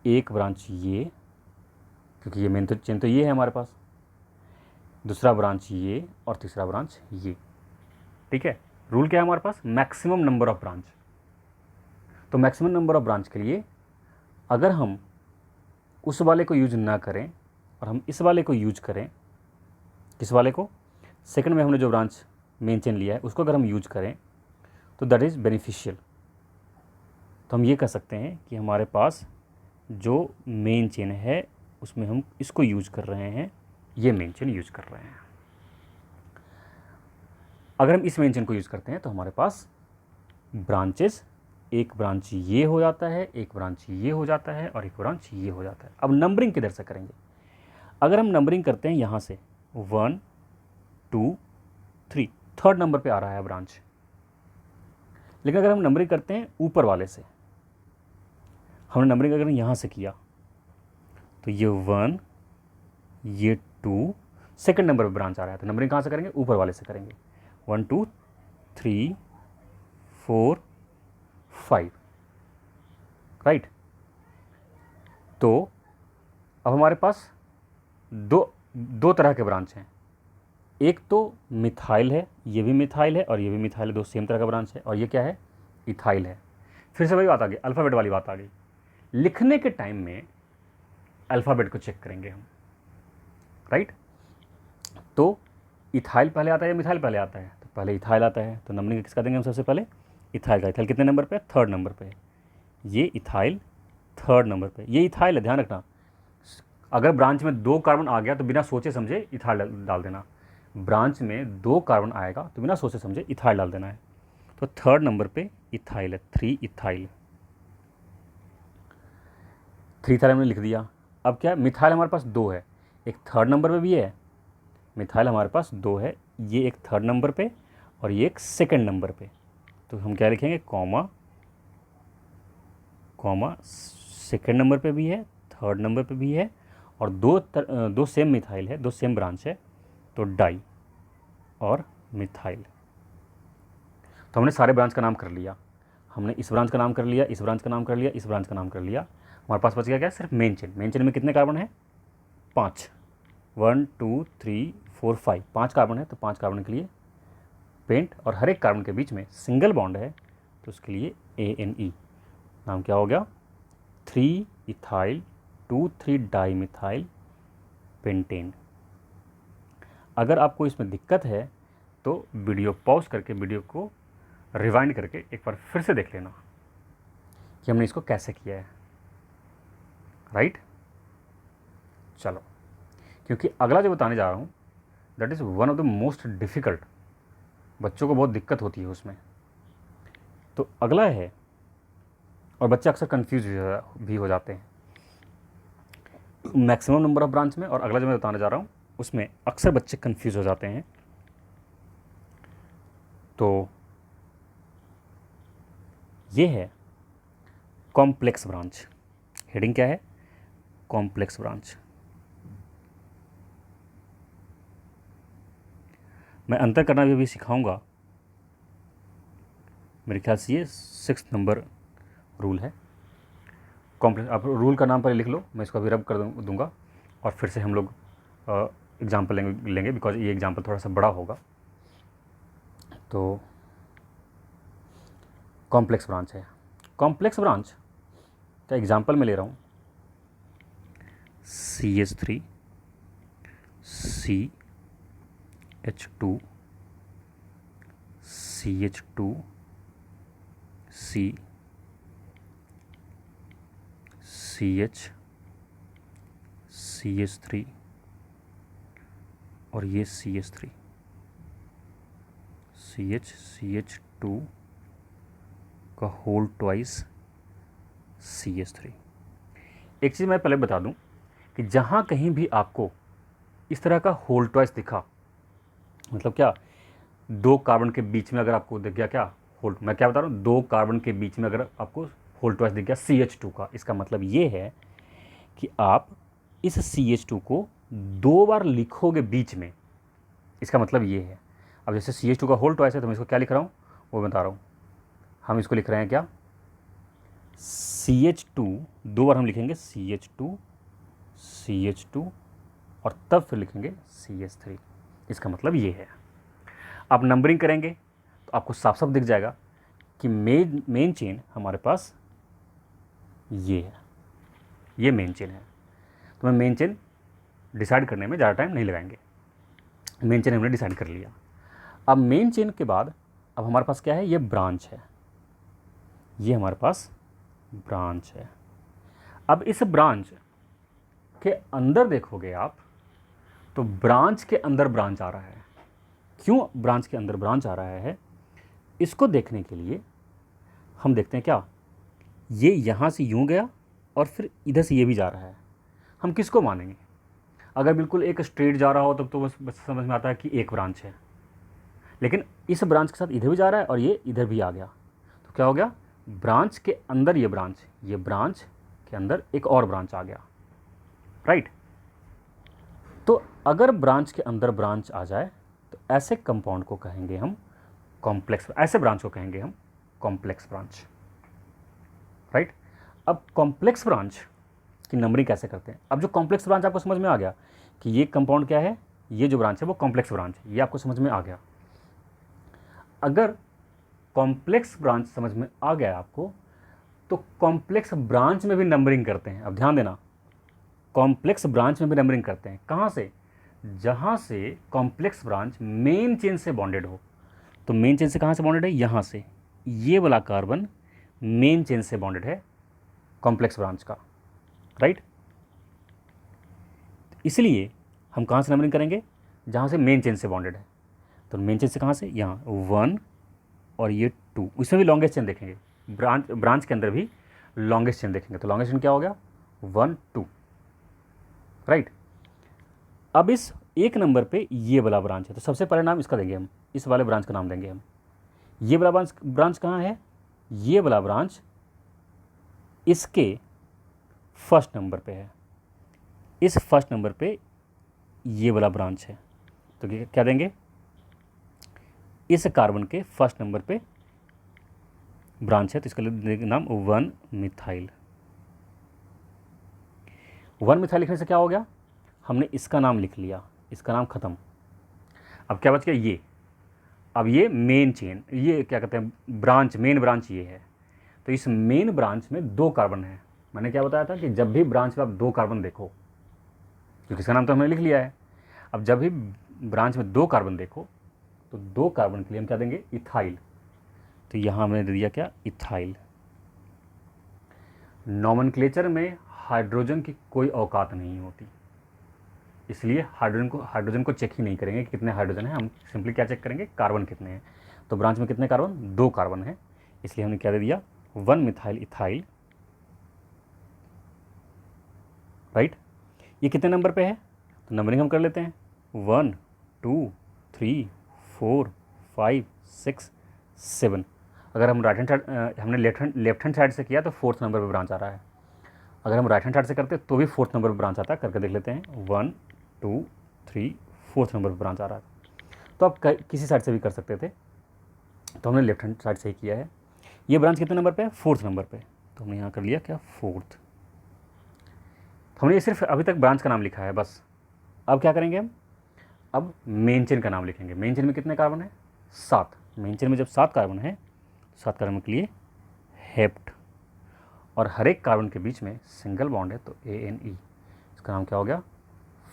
एक ब्रांच ये, क्योंकि ये मेन चेन तो ये है हमारे पास, दूसरा ब्रांच ये और तीसरा ब्रांच ये, ठीक है। रूल क्या है हमारे पास, मैक्सिमम नंबर ऑफ ब्रांच। तो मैक्सिमम नंबर ऑफ ब्रांच के लिए अगर हम उस वाले को यूज ना करें और हम इस वाले को यूज करें, किस वाले को, सेकंड में हमने जो ब्रांच मेन चेन लिया है उसको अगर हम यूज करें तो दैट इज़ बेनिफिशियल। तो हम ये कह सकते हैं कि हमारे पास जो मेन चेन है उसमें हम इसको यूज कर रहे हैं, ये मेन चेन यूज कर रहे हैं। अगर हम इस मेन चेन को यूज करते हैं तो हमारे पास ब्रांचेस, एक ब्रांच ये हो जाता है, एक ब्रांच ये हो जाता है और एक ब्रांच ये हो जाता है। अब नंबरिंग किधर से करेंगे, अगर हम नंबरिंग करते हैं यहाँ से 1 2 3, थर्ड नंबर पे आ रहा है ब्रांच। लेकिन अगर हम नंबरिंग करते हैं ऊपर वाले से, हमने नंबरिंग अगर यहाँ से किया तो ये 1, ये 2, सेकंड नंबर पे ब्रांच आ रहा है तो नंबरिंग कहाँ से करेंगे, ऊपर वाले से करेंगे। 1 2 3 4 5, राइट। तो अब हमारे पास दो तरह के ब्रांच हैं, एक तो मिथाइल है, ये भी मिथाइल है और ये भी मिथाइल है, दो सेम तरह का ब्रांच है, और ये क्या है, इथाइल है। फिर से वही बात आ गई, अल्फ़ाबेट वाली बात आ गई। लिखने के टाइम में अल्फ़ाबेट को चेक करेंगे हम, राइट। तो इथाइल पहले आता है या मिथाइल पहले आता है, तो पहले इथाइल आता है, तो नंबरिंग किसका देंगे हम सबसे पहले, इथाइल का। इथाइल कितने नंबर पे, थर्ड नंबर पे। ये इथाइल थर्ड नंबर पे, ये इथाइल है, ध्यान रखना। अगर ब्रांच में 2 कार्बन आ गया तो बिना सोचे समझे इथाइल डाल देना। ब्रांच में 2 कार्बन आएगा तो बिना सोचे समझे इथाइल डाल देना है। तो थर्ड नंबर पे इथाइल है, 3 इथाइल। 3 इथाइल हमने लिख दिया। अब क्या, मिथाइल हमारे पास 2 है, एक थर्ड नंबर पे भी है, मिथाइल हमारे पास 2 है, ये एक थर्ड नंबर पे और ये एक सेकंड नंबर पे। तो हम क्या लिखेंगे, कॉमा कॉमा, सेकंड नंबर पे भी है, थर्ड नंबर पे भी है, और दो सेम मिथाइल है, दो सेम ब्रांच है, तो डाई और मिथाइल। तो हमने सारे ब्रांच का नाम कर लिया, हमने इस ब्रांच का नाम कर लिया, इस ब्रांच का नाम कर लिया, इस ब्रांच का नाम कर लिया। हमारे पास बच गया क्या, सिर्फ मेन चेन। मेन चेन में कितने कार्बन है, 5, 1 2 3 4 5, 5 कार्बन है, तो 5 कार्बन के लिए पेंट, और हर एक कार्बन के बीच में सिंगल बॉन्ड है तो उसके लिए ANE। नाम क्या हो गया, 3 इथाइल 2 3 डाई मिथाइल पेंटेन। अगर आपको इसमें दिक्कत है तो वीडियो पॉज करके वीडियो को रिवाइंड करके एक बार फिर से देख लेना कि हमने इसको कैसे किया है, राइट। चलो, क्योंकि अगला जो बताने जा रहा हूँ that is one of the most difficult, बच्चों को बहुत दिक्कत होती है उसमें। तो अगला है, और बच्चे अक्सर कंफ्यूज भी हो जाते हैं मैक्सिमम नंबर ऑफ ब्रांच में, और अगला जो मैं बताने जा रहा हूँ उसमें अक्सर बच्चे कंफ्यूज हो जाते हैं। तो ये है कॉम्प्लेक्स ब्रांच। हेडिंग क्या है, कॉम्प्लेक्स ब्रांच। मैं अंतर करना भी अभी सिखाऊंगा, मेरे ख्याल से ये 6th नंबर रूल है कॉम्प्लेक्स। आप रूल का नाम पहले लिख लो, मैं इसको अभी रब कर दूंगा और फिर से हम लोग एग्जाम्पल लेंगे बिकॉज ये एग्जाम्पल थोड़ा सा बड़ा होगा। तो कॉम्प्लेक्स ब्रांच है, कॉम्प्लेक्स ब्रांच का एग्जाम्पल मैं ले रहा हूँ CH3 CH2 CH2 C CH CH3 और ये CH3 CH2 का होल ट्वाइस CH3। एक चीज़ मैं पहले बता दूं कि जहाँ कहीं भी आपको इस तरह का होल ट्वाइस दिखा, मतलब क्या, 2 कार्बन के बीच में अगर आपको दिख गया क्या होल, मैं क्या बता रहा हूँ, 2 कार्बन के बीच में अगर आपको होल ट्वाइस दिख गया CH2 का, इसका मतलब ये है कि आप इस CH2 को 2 बार लिखोगे बीच में, इसका मतलब ये है। अब जैसे CH2 का होल ट्वाइस है तो मैं इसको क्या लिख रहा हूँ वो बता रहा हूँ। हम इसको लिख रहे हैं क्या, CH2 2 बार हम लिखेंगे CH2 और तब फिर लिखेंगे CH3, इसका मतलब ये है। आप नंबरिंग करेंगे तो आपको साफ साफ दिख जाएगा कि मेन चेन हमारे पास ये है, ये मेन चेन है। तो मैं मेन चेन डिसाइड करने में ज़्यादा टाइम नहीं लगाएंगे, मेन चेन हमने डिसाइड कर लिया। अब मेन चेन के बाद अब हमारे पास क्या है, ये ब्रांच है, ये हमारे पास ब्रांच है। अब इस ब्रांच के अंदर देखोगे आप तो ब्रांच के अंदर ब्रांच आ रहा है। क्यों ब्रांच के अंदर ब्रांच आ रहा है, इसको देखने के लिए हम देखते हैं क्या, ये यहाँ से यूँ गया और फिर इधर से ये भी जा रहा है। हम किसको मानेंगे, अगर बिल्कुल एक स्ट्रेट जा रहा हो तब तो बस समझ में आता है कि एक ब्रांच है, लेकिन इस ब्रांच के साथ इधर भी जा रहा है और ये इधर भी आ गया, तो क्या हो गया, ब्रांच के अंदर ये ब्रांच के अंदर एक और ब्रांच आ गया, राइट। तो अगर ब्रांच के अंदर ब्रांच आ जाए तो ऐसे कंपाउंड को कहेंगे हम कॉम्प्लेक्स, ऐसे ब्रांच को कहेंगे हम कॉम्प्लेक्स ब्रांच, राइट। अब कॉम्प्लेक्स ब्रांच की नंबरिंग कैसे करते हैं? अब जो कॉम्प्लेक्स ब्रांच आपको समझ में आ गया कि ये कंपाउंड क्या है, ये जो ब्रांच है वो कॉम्प्लेक्स ब्रांच है, ये आपको समझ में आ गया। अगर कॉम्प्लेक्स ब्रांच समझ में आ गया आपको, तो कॉम्प्लेक्स ब्रांच में भी नंबरिंग करते हैं। अब ध्यान देना, कॉम्प्लेक्स ब्रांच में भी नंबरिंग करते हैं। कहाँ से? जहाँ से कॉम्प्लेक्स ब्रांच मेन चेन से बॉन्डेड हो। तो मेन चेन से कहाँ से बॉन्डेड है? यहाँ से। ये वाला कार्बन मेन चेन से बॉन्डेड है कॉम्प्लेक्स ब्रांच का, राइट। इसलिए हम कहाँ से नंबरिंग करेंगे? जहाँ से मेन चेन से बॉन्डेड है। तो मेन चेन से कहाँ से? यहाँ 1 और ये 2, इसमें भी लॉन्गेस्ट चेन देखेंगे। ब्रांच के अंदर भी लॉन्गेस्ट चेन देखेंगे। तो लॉन्गेस्ट चेन क्या हो गया? 1 2, राइट। अब इस एक नंबर पे ये वाला ब्रांच है, तो सबसे पहले नाम इसका देंगे हम, इस वाले ब्रांच का नाम देंगे हम। ये वाला ब्रांच कहाँ है? ये वाला ब्रांच इसके फर्स्ट नंबर पे है। इस फर्स्ट नंबर पे ये वाला ब्रांच है, तो क्या देंगे? इस कार्बन के फर्स्ट नंबर पे ब्रांच है, तो इसका देंगे नाम 1 मिथाइल। 1 मिथाइल लिखने से क्या हो गया? हमने इसका नाम लिख लिया, इसका नाम खत्म। अब क्या बच गया? ये। अब ये मेन चेन, ये क्या कहते हैं, ब्रांच, मेन ब्रांच ये है। तो इस मेन ब्रांच में 2 कार्बन है। मैंने क्या बताया था कि जब भी ब्रांच में आप 2 कार्बन देखो, क्योंकि इसका नाम तो हमने लिख लिया है, अब जब भी ब्रांच में 2 कार्बन देखो तो 2 कार्बन के लिए हम क्या देंगे? इथाइल। तो यहाँ हमने दे दिया क्या? इथाइल। नॉमेनक्लेचर में हाइड्रोजन की कोई औकात नहीं होती, इसलिए हाइड्रोजन को चेक ही नहीं करेंगे कि कितने हाइड्रोजन है। हम सिंपली क्या चेक करेंगे? कार्बन कितने हैं। तो ब्रांच में कितने कार्बन? 2 कार्बन है, इसलिए हमने क्या दे दिया? 1 मिथाइल इथाइल, राइट। ये कितने नंबर पे है? तो नंबरिंग हम कर लेते हैं, 1 2 3 4 5 6 7। अगर हम राइट हैंड साइड, हमने लेफ्ट हैंड साइड से किया तो 4th नंबर पे ब्रांच आ रहा है। अगर हम राइट हैंड साइड से करते तो भी 4th नंबर पे ब्रांच आता है। करके देख लेते हैं, 1 2 3 4th नंबर पे ब्रांच आ रहा है। तो आप किसी साइड से भी कर सकते थे, तो हमने लेफ्ट हैंड साइड से ही किया है। ये ब्रांच कितने नंबर पे है? 4th नंबर पे। तो हमने यहाँ कर लिया क्या? 4th। हमने ये सिर्फ अभी तक ब्रांच का नाम लिखा है बस। अब क्या करेंगे हम? अब मेन चेन का नाम लिखेंगे। मेन चेन में कितने कार्बन है? 7। मेन चेन में जब 7 कार्बन है, 7 कार्बन के लिए हेप्ट, और हर एक कार्बन के बीच में सिंगल बॉन्ड है, तो ANE। इसका नाम क्या हो गया?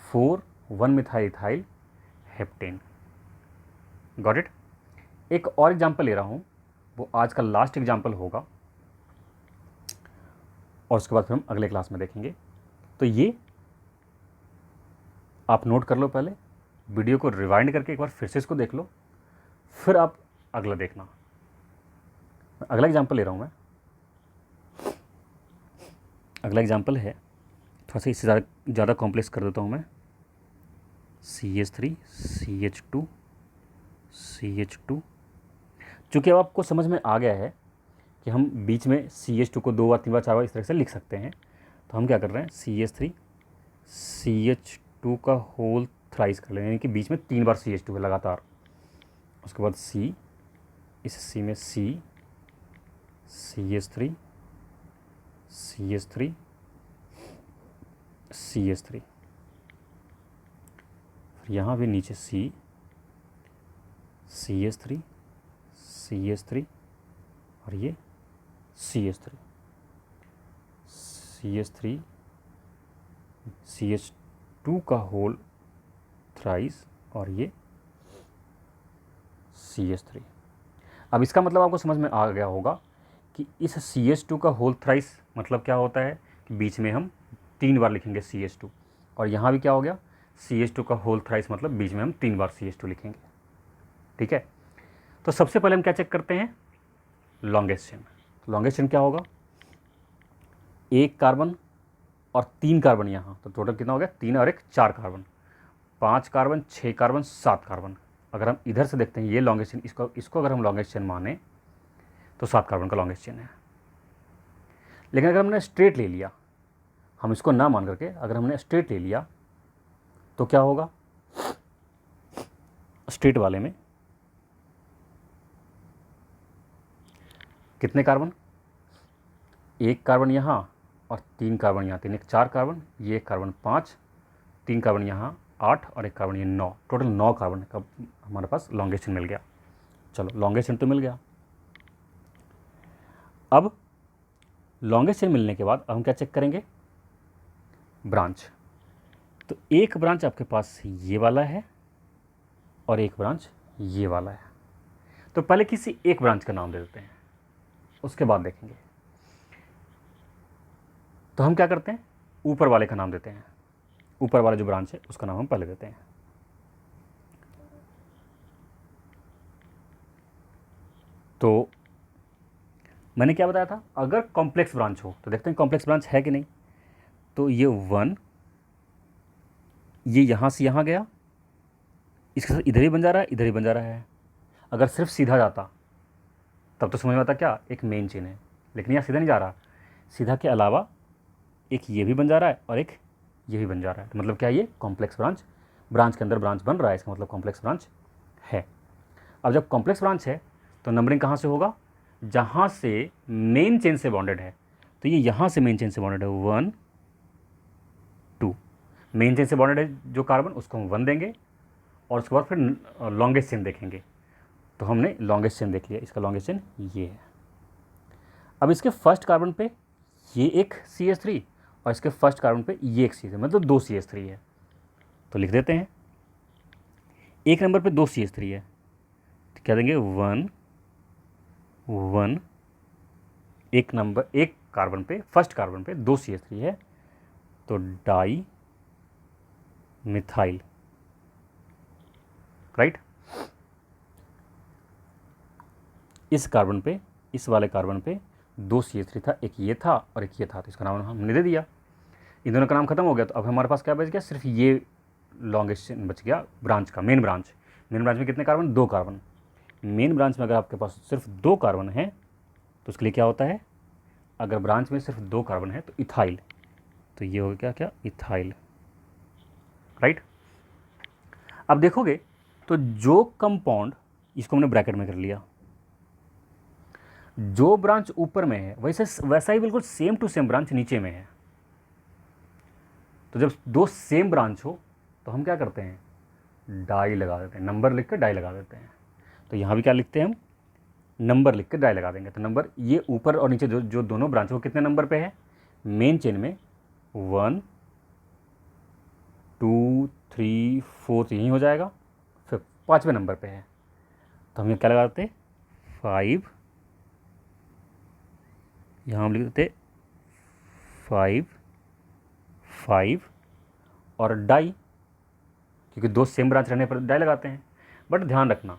4 1 methyl ethyl heptane. Got it. एक और एग्जाम्पल ले रहा हूँ, वो आज का लास्ट एग्जाम्पल होगा, और उसके बाद फिर हम अगले क्लास में देखेंगे। तो ये आप नोट कर लो, पहले वीडियो को रिवाइंड करके एक बार फिर से इसको देख लो, फिर आप अगला देखना। अगला एग्जाम्पल ले रहा हूँ मैं। अगला एग्जाम्पल है, थोड़ा सा इससे ज़्यादा कॉम्प्लेक्स कर देता हूँ मैं। CH3 CH2 CH2। चूँकि अब आपको समझ में आ गया है कि हम बीच में CH2 को 2 बार 3 बार 4 बार इस तरह से लिख सकते हैं, तो हम क्या कर रहे हैं? CH3 CH2 का होल थ्राइस कर लेंगे, यानी कि बीच में 3 बार CH2 है लगातार। उसके बाद C, इस C में C, CH3 CH3 CH3, फिर यहाँ भी नीचे C, CH3 CH3, और ये CH3 CH3 CH2 का होल थ्राइस, और ये CH3। अब इसका मतलब आपको समझ में आ गया होगा कि इस CH2 का होल थ्राइस मतलब क्या होता है कि बीच में हम 3 बार लिखेंगे CH2, और यहाँ भी क्या हो गया? CH2 का होल थ्राइस मतलब बीच में हम 3 बार CH2 लिखेंगे, ठीक है। तो सबसे पहले हम क्या चेक करते हैं? Longest chain. लॉन्गेस्ट चेन क्या होगा? 1 कार्बन और 3 कार्बन यहाँ, तो टोटल कितना हो गया? 3 और 1 4 कार्बन, 5 कार्बन 6 कार्बन 7 कार्बन। अगर हम इधर से देखते हैं ये लॉन्गेस्ट चेन, इसको अगर हम लॉन्गेस्ट चेन माने तो 7 कार्बन का लॉन्गेस्ट चेन है। लेकिन अगर हमने स्ट्रेट ले लिया, हम इसको ना मान करके अगर हमने स्ट्रेट ले लिया तो क्या होगा? स्ट्रेट वाले में कितने कार्बन, एक कार्बन यहाँ और 3 कार्बन यहाँ, 3 एक 4 कार्बन, ये एक कार्बन 5, 3 कार्बन यहाँ 8 और एक कार्बन ये 9, टोटल 9 कार्बन का हमारे पास लॉन्गेस्ट चेन मिल गया। चलो लॉन्गेस्ट चेन तो मिल गया। अब लॉन्गेस्ट चेन मिलने के बाद अब हम क्या चेक करेंगे, ब्रांच। तो एक ब्रांच आपके पास ये वाला है और एक ब्रांच ये वाला है। तो पहले किसी एक ब्रांच का नाम दे देते हैं, उसके बाद देखेंगे। तो हम क्या करते हैं, ऊपर वाले का नाम देते हैं, ऊपर वाला जो ब्रांच है उसका नाम हम पहले देते हैं। तो मैंने क्या बताया था, अगर कॉम्प्लेक्स ब्रांच हो तो देखते हैं कॉम्प्लेक्स ब्रांच है कि नहीं। तो ये 1 ये यहाँ से यहाँ गया, इसके साथ इधर ही बन जा रहा है, इधर ही बन जा रहा है। अगर सिर्फ सीधा जाता तब तो समझ में आता क्या एक मेन चेन है, लेकिन यहाँ सीधा नहीं जा रहा, सीधा के अलावा एक ये भी बन जा रहा है और एक ये भी बन जा रहा है। तो मतलब क्या, ये कॉम्प्लेक्स ब्रांच, ब्रांच के अंदर ब्रांच बन रहा है, इसका मतलब कॉम्प्लेक्स ब्रांच है। अब जब कॉम्प्लेक्स ब्रांच है तो नंबरिंग कहाँ से होगा, जहाँ से मेन चेन से बॉन्डेड है। तो ये यहाँ से मेन चेन से बॉन्डेड है 1 2, मेन चेन से बॉन्डेड है जो कार्बन उसको हम 1 देंगे और उसके बाद फिर लॉन्गेस्ट चेन देखेंगे। तो हमने लॉन्गेस्ट चेन देख लिया, इसका लॉन्गेस्ट चेन ये है। अब इसके फर्स्ट कार्बन पे ये एक CH3 और इसके फर्स्ट कार्बन पे ये एक CH3, मतलब 2 CH3 है। तो लिख देते हैं, एक नंबर पे 2 CH3 है तो क्या देंगे 1 1, एक नंबर एक कार्बन पे फर्स्ट कार्बन पे 2 CH3 है तो डाई मिथाइल, राइट। इस कार्बन पे, इस वाले कार्बन पे 2 CH3 था, एक ये था और एक ये था, तो इसका नाम हमने दे दिया। इन दोनों का नाम खत्म हो गया। तो अब हमारे पास क्या बच गया, सिर्फ ये लॉन्गेस्ट चेन बच गया ब्रांच का, मेन ब्रांच। मेन ब्रांच में कितने कार्बन, 2 कार्बन। मेन ब्रांच में अगर आपके पास सिर्फ 2 कार्बन है तो उसके लिए क्या होता है, अगर ब्रांच में सिर्फ 2 कार्बन है तो इथाइल, तो ये हो गया क्या, इथाइल, राइट। अब देखोगे तो जो कंपाउंड, इसको हमने ब्रैकेट में कर लिया, जो ब्रांच ऊपर में है वैसा ही बिल्कुल सेम टू सेम ब्रांच नीचे में है। तो जब 2 सेम ब्रांच हो तो हम क्या करते हैं, डाई लगा देते हैं, नंबर लिख कर डाई लगा देते हैं। तो यहाँ भी क्या लिखते हैं हम, नंबर लिख कर डाई लगा देंगे। तो नंबर ये ऊपर और नीचे जो दोनों ब्रांच वो कितने नंबर पे है, मेन चेन में 1 2 3 4 यहीं हो जाएगा, फिर 5वें नंबर पे है तो हम क्या लगा देते, 5, यहाँ हम लिख देते 5 5 और डाई, क्योंकि 2 सेम ब्रांच रहने पर डाई लगाते हैं। बट ध्यान रखना,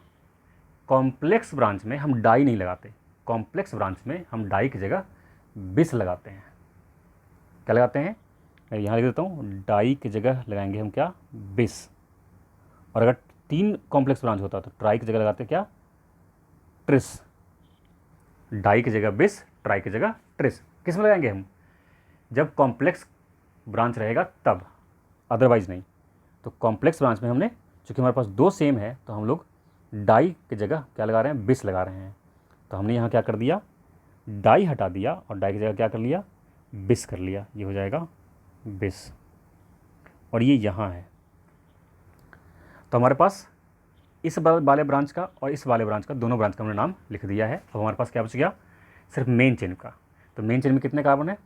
कॉम्प्लेक्स ब्रांच में हम डाई नहीं लगाते, कॉम्प्लेक्स ब्रांच में हम डाई की जगह बिस लगाते हैं। क्या लगाते हैं, मैं यहाँ लिख देता हूँ, डाई की जगह लगाएंगे हम क्या, बिस। और अगर 3 कॉम्प्लेक्स ब्रांच होता तो ट्राई की जगह लगाते क्या, ट्रिस। डाई की जगह बिस, ट्राई की जगह ट्रिस। किस में लगाएंगे हम, जब कॉम्प्लेक्स ब्रांच रहेगा तब, अदरवाइज नहीं। तो कॉम्प्लेक्स ब्रांच में हमने, चूँकि हमारे पास 2 सेम है तो हम लोग डाई की जगह क्या लगा रहे हैं, बिस लगा रहे हैं। तो हमने यहाँ क्या कर दिया, डाई हटा दिया और डाई की जगह क्या कर लिया, बिस कर लिया, ये हो जाएगा बिस। और ये यहाँ है। तो हमारे पास इस वाले ब्रांच का और इस वाले ब्रांच का, दोनों ब्रांच का हमने नाम लिख दिया है। अब हमारे पास क्या बच गया, सिर्फ मेन चेन का। तो मेन चेन में कितने कार्बन है,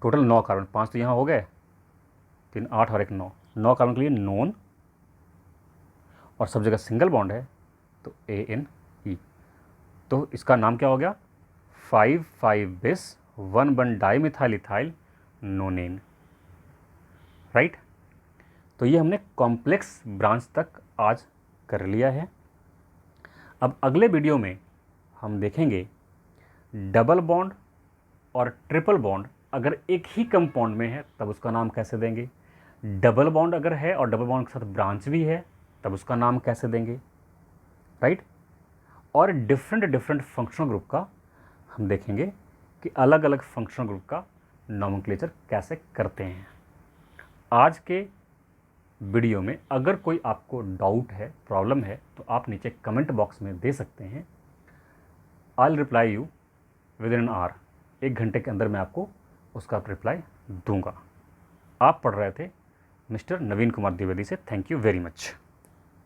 टोटल 9 कार्बन, 5 तो यहाँ हो गए, 3 8 और 1 9, 9 कार्बन के लिए नॉन, और सब जगह सिंगल बॉन्ड है तो ANE। तो इसका नाम क्या हो गया, 5 5 बिस 1 1 डाई मिथाइल इथाइल नोनेन, राइट। तो ये हमने कॉम्प्लेक्स ब्रांच तक आज कर लिया है। अब अगले वीडियो में हम देखेंगे डबल बॉन्ड और ट्रिपल बॉन्ड अगर एक ही कंपाउंड में है तब उसका नाम कैसे देंगे, डबल बॉन्ड अगर है और डबल बॉन्ड के साथ ब्रांच भी है तब उसका नाम कैसे देंगे, राइट। और डिफरेंट फंक्शनल ग्रुप का हम देखेंगे कि अलग अलग फंक्शनल ग्रुप का नॉमेनक्लेचर कैसे करते हैं। आज के वीडियो में। अगर कोई आपको डाउट है, प्रॉब्लम है, तो आप नीचे कमेंट बॉक्स में दे सकते हैं। I will reply you with in an hour. 1 घंटे के अंदर मैं आपको उसका रिप्लाई दूंगा। आप पढ़ रहे थे मिस्टर नवीन कुमार द्विवेदी से। Thank you very much.